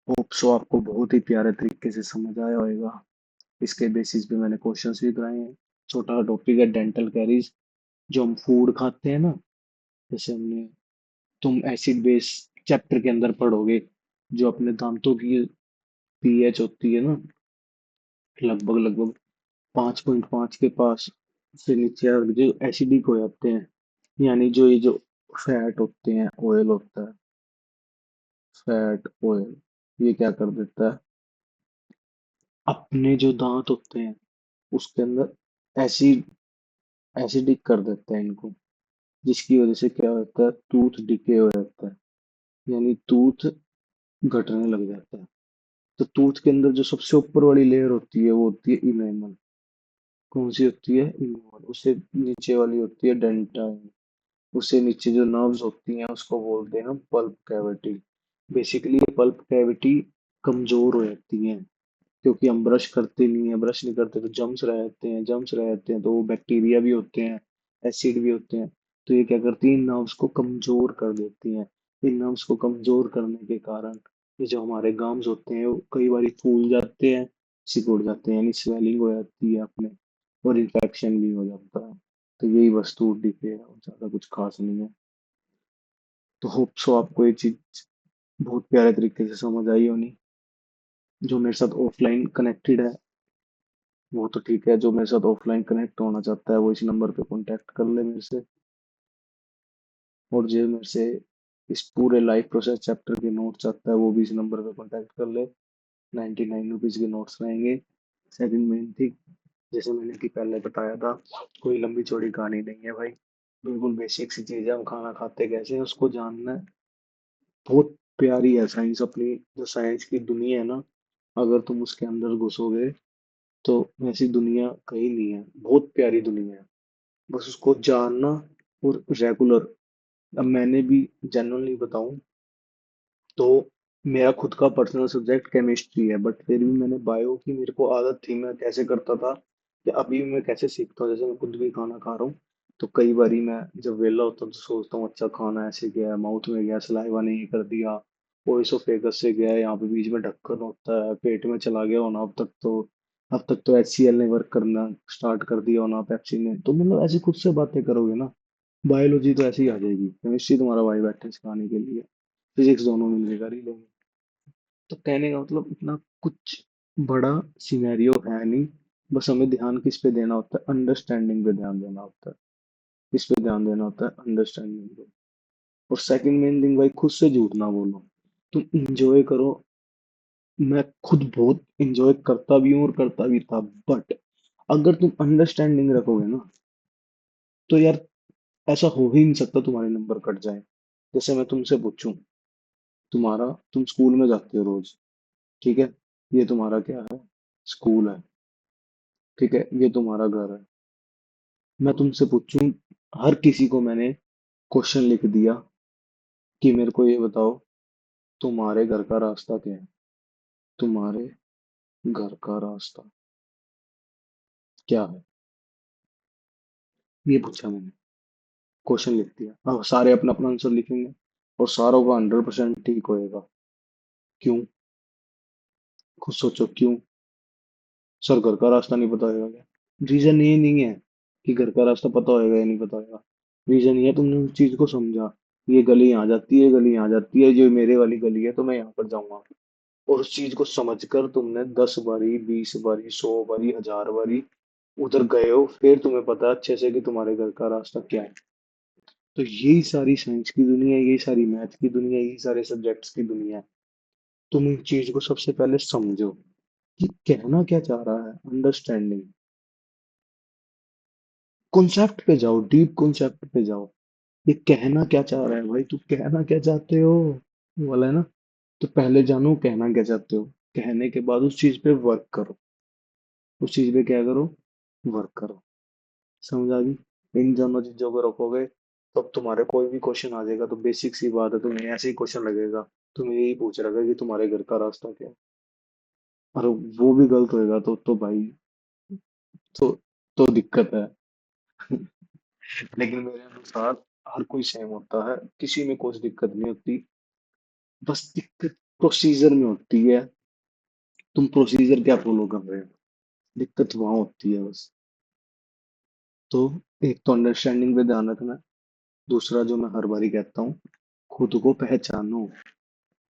होप सो आपको बहुत ही प्यारे तरीके से समझ आया होगा। इसके बेसिस पे मैंने क्वेश्चंस भी कराए हैं। छोटा टॉपिक है डेंटल कैरीज। जो हम फूड खाते हैं ना, जैसे हमने, तुम एसिड बेस चैप्टर के अंदर पढ़ोगे, जो अपने दांतों की पीएच होती है ना, लगभग लगभग 5.5 के पास से नीचे आ जो एसिडिक हो जाते हैं। यानी जो ये जो फैट होते हैं, ऑयल होता है, फैट ऑयल, ये क्या कर देता है? अपने जो दांत होते हैं उसके अंदर एसिड, एसिडिक कर देता है इनको। जिसकी वजह से क्या होता है? टूथ डिके हो जाता है, यानी टूथ घटने लग जाता है। तो टूथ के अंदर जो सबसे ऊपर वाली लेयर होती है वो होती है इनेमल। कौन सी होती है? इनेमल। उससे नीचे वाली होती है डेंटाइन। उससे नीचे जो नर्व्स होती हैं उसको बोलते हैं हम पल्प कैविटी। बेसिकली ये पल्प कैविटी कमजोर हो जाती है। क्योंकि हम ब्रश करते नहीं है, ब्रश नहीं करते तो जम्स रहते हैं, जम्स रहते हैं तो वो बैक्टीरिया भी होते हैं, एसिड भी होते हैं। तो ये क्या करती है, इन नर्व्स को कमजोर कर देती हैं। इन नर्व्स को कमजोर करने के कारण ये जो हमारे गाम्स होते हैं वो कई बार फूल जाते हैं, सिकुड़ जाते हैं, यानी स्वेलिंग हो जाती है अपने, और इन्फेक्शन भी हो जाता है। तो यही वस्तु डिफे है, और ज्यादा कुछ खास नहीं है। तो होप सो आपको ये चीज बहुत प्यारे तरीके से समझ आई होनी। जो मेरे साथ ऑफलाइन कनेक्टेड है वो तो ठीक है, जो मेरे साथ ऑफलाइन कनेक्ट होना चाहता है वो इस नंबर पे कांटेक्ट कर ले मेरे से। और जो मेरे से इस पूरे लाइफ प्रोसेस चैप्टर के नोट चाहता है वो भी इस नंबर पे कांटेक्ट कर ले। 99 रुपीज के नोट्स रहेंगे। सेकंड मेन थिंग, जैसे मैंने कि पहले बताया था, कोई लंबी चौड़ी कहानी नहीं है भाई। बिल्कुल बेसिक सी चीज है, हम खाना खाते कैसे हैं उसको जानना है। बहुत प्यारी है साइंस अपनी, जो साइंस की दुनिया है ना, अगर तुम उसके अंदर घुसोगे तो वैसी दुनिया कहीं नहीं है। बहुत प्यारी दुनिया है, बस उसको जानना और रेगुलर। अब मैंने भी जनरली बताऊं तो मेरा खुद का पर्सनल सब्जेक्ट केमिस्ट्री है, बट फिर भी मैंने बायो की, मेरे को आदत थी, मैं कैसे करता था कि अभी मैं कैसे सीखता हूँ। जैसे मैं खुद भी खाना खा रहा हूँ तो कई बारी मैं जब वेला होता हूँ तो सोचता हूँ अच्छा खाना ऐसे गया, माउथ में गया, सलाइवा नहीं कर दिया, ओइसोफेगस से गया, यहाँ पे बीच में ढक्कन होता है, पेट में चला गया होना। अब तक तो HCl ने वर्क करना स्टार्ट कर दिया होना, पेप्सी ने। तो मतलब ऐसी खुद से बातें करोगे ना, बायोलॉजी तो ऐसे ही आ जाएगी, केमिस्ट्री तुम्हारा भाई बैठे है सिखाने के लिए, फिजिक्स दोनों मिलके कर ही लेंगे। तो कहने का मतलब इतना कुछ बड़ा सिनेरियो है नहीं। बस हमें ध्यान किस पे देना होता है, अंडरस्टैंडिंग पे ध्यान देना होता है। किस पे ध्यान देना होता है, अंडरस्टैंडिंग पे। और सेकंड मेन थिंग भाई, खुद से झूठ ना बोलो। तुम इंजॉय करो। मैं खुद बहुत इंजॉय करता भी हूँ और करता भी था, बट अगर तुम अंडरस्टैंडिंग रखोगे ना, तो यार ऐसा हो ही नहीं सकता तुम्हारे नंबर कट जाए। जैसे मैं तुमसे पूछूं, तुम स्कूल में जाते हो रोज, ठीक है, ये तुम्हारा क्या है, स्कूल है, ठीक है, ये तुम्हारा घर है। मैं तुमसे पूछूं, हर किसी को मैंने क्वेश्चन लिख दिया कि मेरे को ये बताओ, तुम्हारे घर का रास्ता क्या है, तुम्हारे घर का रास्ता क्या है, ये पूछा मैंने। क्वेश्चन लिख दिया, अब सारे अपना अपना आंसर लिखेंगे और सारों का 100% ठीक होएगा। क्यों? खुद सोचो क्यों। सर घर का रास्ता नहीं पता होगा क्या? रीजन ये नहीं है कि घर का रास्ता पता होएगा या नहीं पता होएगा। रीजन ये है, तुमने उस चीज को समझा, ये गली यहाँ जाती है, गली यहाँ जाती है, जो मेरे वाली गली है तो मैं यहाँ पर जाऊंगा। और उस चीज को समझकर तुमने 10 बारी, 20 बारी, 100 बारी, 1000 बारी उधर गए हो, फिर तुम्हें पता है अच्छे से कि तुम्हारे घर का रास्ता क्या है। तो यही सारी साइंस की दुनिया है, यही सारी मैथ की दुनिया है, यही सारे सब्जेक्ट्स की दुनिया है। तुम इन चीज को सबसे पहले समझो कि कहना क्या चाह रहा है, अंडरस्टैंडिंग। कॉन्सेप्ट पे जाओ, डीप कॉन्सेप्ट पे जाओ। ये कहना क्या चाह रहा है भाई, तू कहना क्या चाहते हो, वो वाला है ना। तो पहले जानो कहना क्या चाहते हो, कहने के बाद उस चीज पे वर्क करो। उस चीज पे क्या करो, वर्क करो। समझ आ गई? इन दोनों चीजों को रखोगे तो अब तुम्हारे कोई भी क्वेश्चन आ जाएगा तो बेसिक सी बात है, तुम्हें ऐसे ही क्वेश्चन लगेगा, तुम्हें यही पूछ रहा है कि तुम्हारे घर का रास्ता क्या है। और वो भी गलत होएगा तो भाई, तो तो दिक्कत है। लेकिन मेरे अनुसार हर कोई सेम होता है, किसी में कोई दिक्कत नहीं होती। बस दिक्कत प्रोसीजर में होती है, तुम प्रोसीजर क्या फॉलो कर रहे हो, दिक्कत वहां होती है बस। तो एक तो अंडरस्टैंडिंग पे ध्यान रखना है। दूसरा जो मैं हर बारी कहता हूँ, खुद को पहचानो।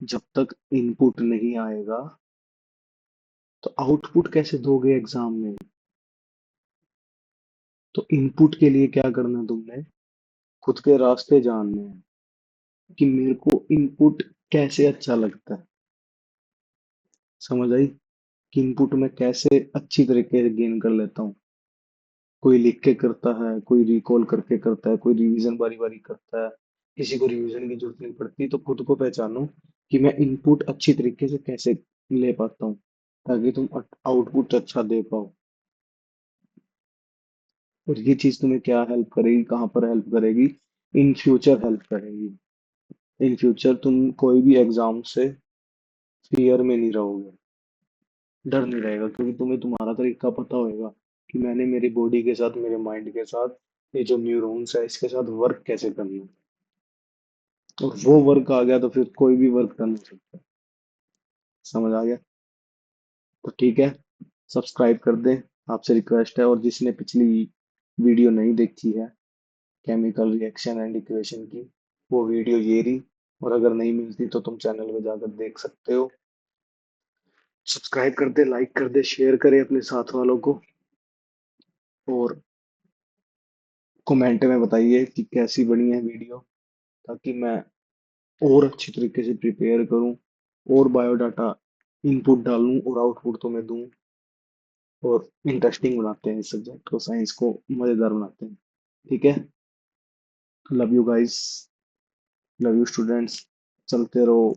जब तक इनपुट नहीं आएगा तो आउटपुट कैसे दोगे एग्जाम में। तो इनपुट के लिए क्या करना है तुमने, खुद के रास्ते जानने हैं कि मेरे को इनपुट कैसे अच्छा लगता है। समझ आई? कि इनपुट में कैसे अच्छी तरीके से गेन कर लेता हूँ। कोई लिख के करता है, कोई रिकॉल करके करता है, कोई रिवीजन बारी बारी करता है, किसी को रिवीजन की जरूरत नहीं पड़ती। तो खुद को पहचानो कि मैं इनपुट अच्छी तरीके से कैसे ले पाता हूँ, ताकि तुम आउटपुट अच्छा दे पाओ। और ये चीज तुम्हें क्या हेल्प करेगी, कहाँ पर हेल्प करेगी, इन फ्यूचर हेल्प करेगी। इन फ्यूचर तुम कोई भी एग्जाम से फियर में नहीं रहोगे। डर नहीं रहेगा, क्योंकि तुम्हें तुम्हारा तरीका पता होएगा कि मैंने मेरी बॉडी के साथ, मेरे माइंड के साथ, ये जो न्यूरॉन्स है इसके साथ वर्क कैसे करना है। और वो वर्क आ गया तो फिर कोई भी वर्क कर नहीं सकता। समझ आ गया? तो ठीक है, सब्सक्राइब कर दें, आपसे रिक्वेस्ट है। और जिसने पिछली वीडियो नहीं देखी है, केमिकल रिएक्शन एंड इक्वेशन की, वो वीडियो ये रही। और अगर नहीं मिलती तो तुम चैनल में जाकर देख सकते हो। सब्सक्राइब कर दे, लाइक कर दे, शेयर करे अपने साथ वालों को। और कमेंट में बताइए कि कैसी बनी है वीडियो, ताकि मैं और अच्छी तरीके से प्रिपेयर करूं, और बायोडाटा इनपुट डालूं और आउटपुट तो मैं दूं। और इंटरेस्टिंग बनाते हैं इस सब्जेक्ट को, साइंस को मजेदार बनाते हैं। ठीक है। Love you guys, love you students. चलते रहो।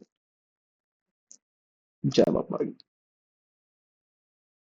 जय बाबा।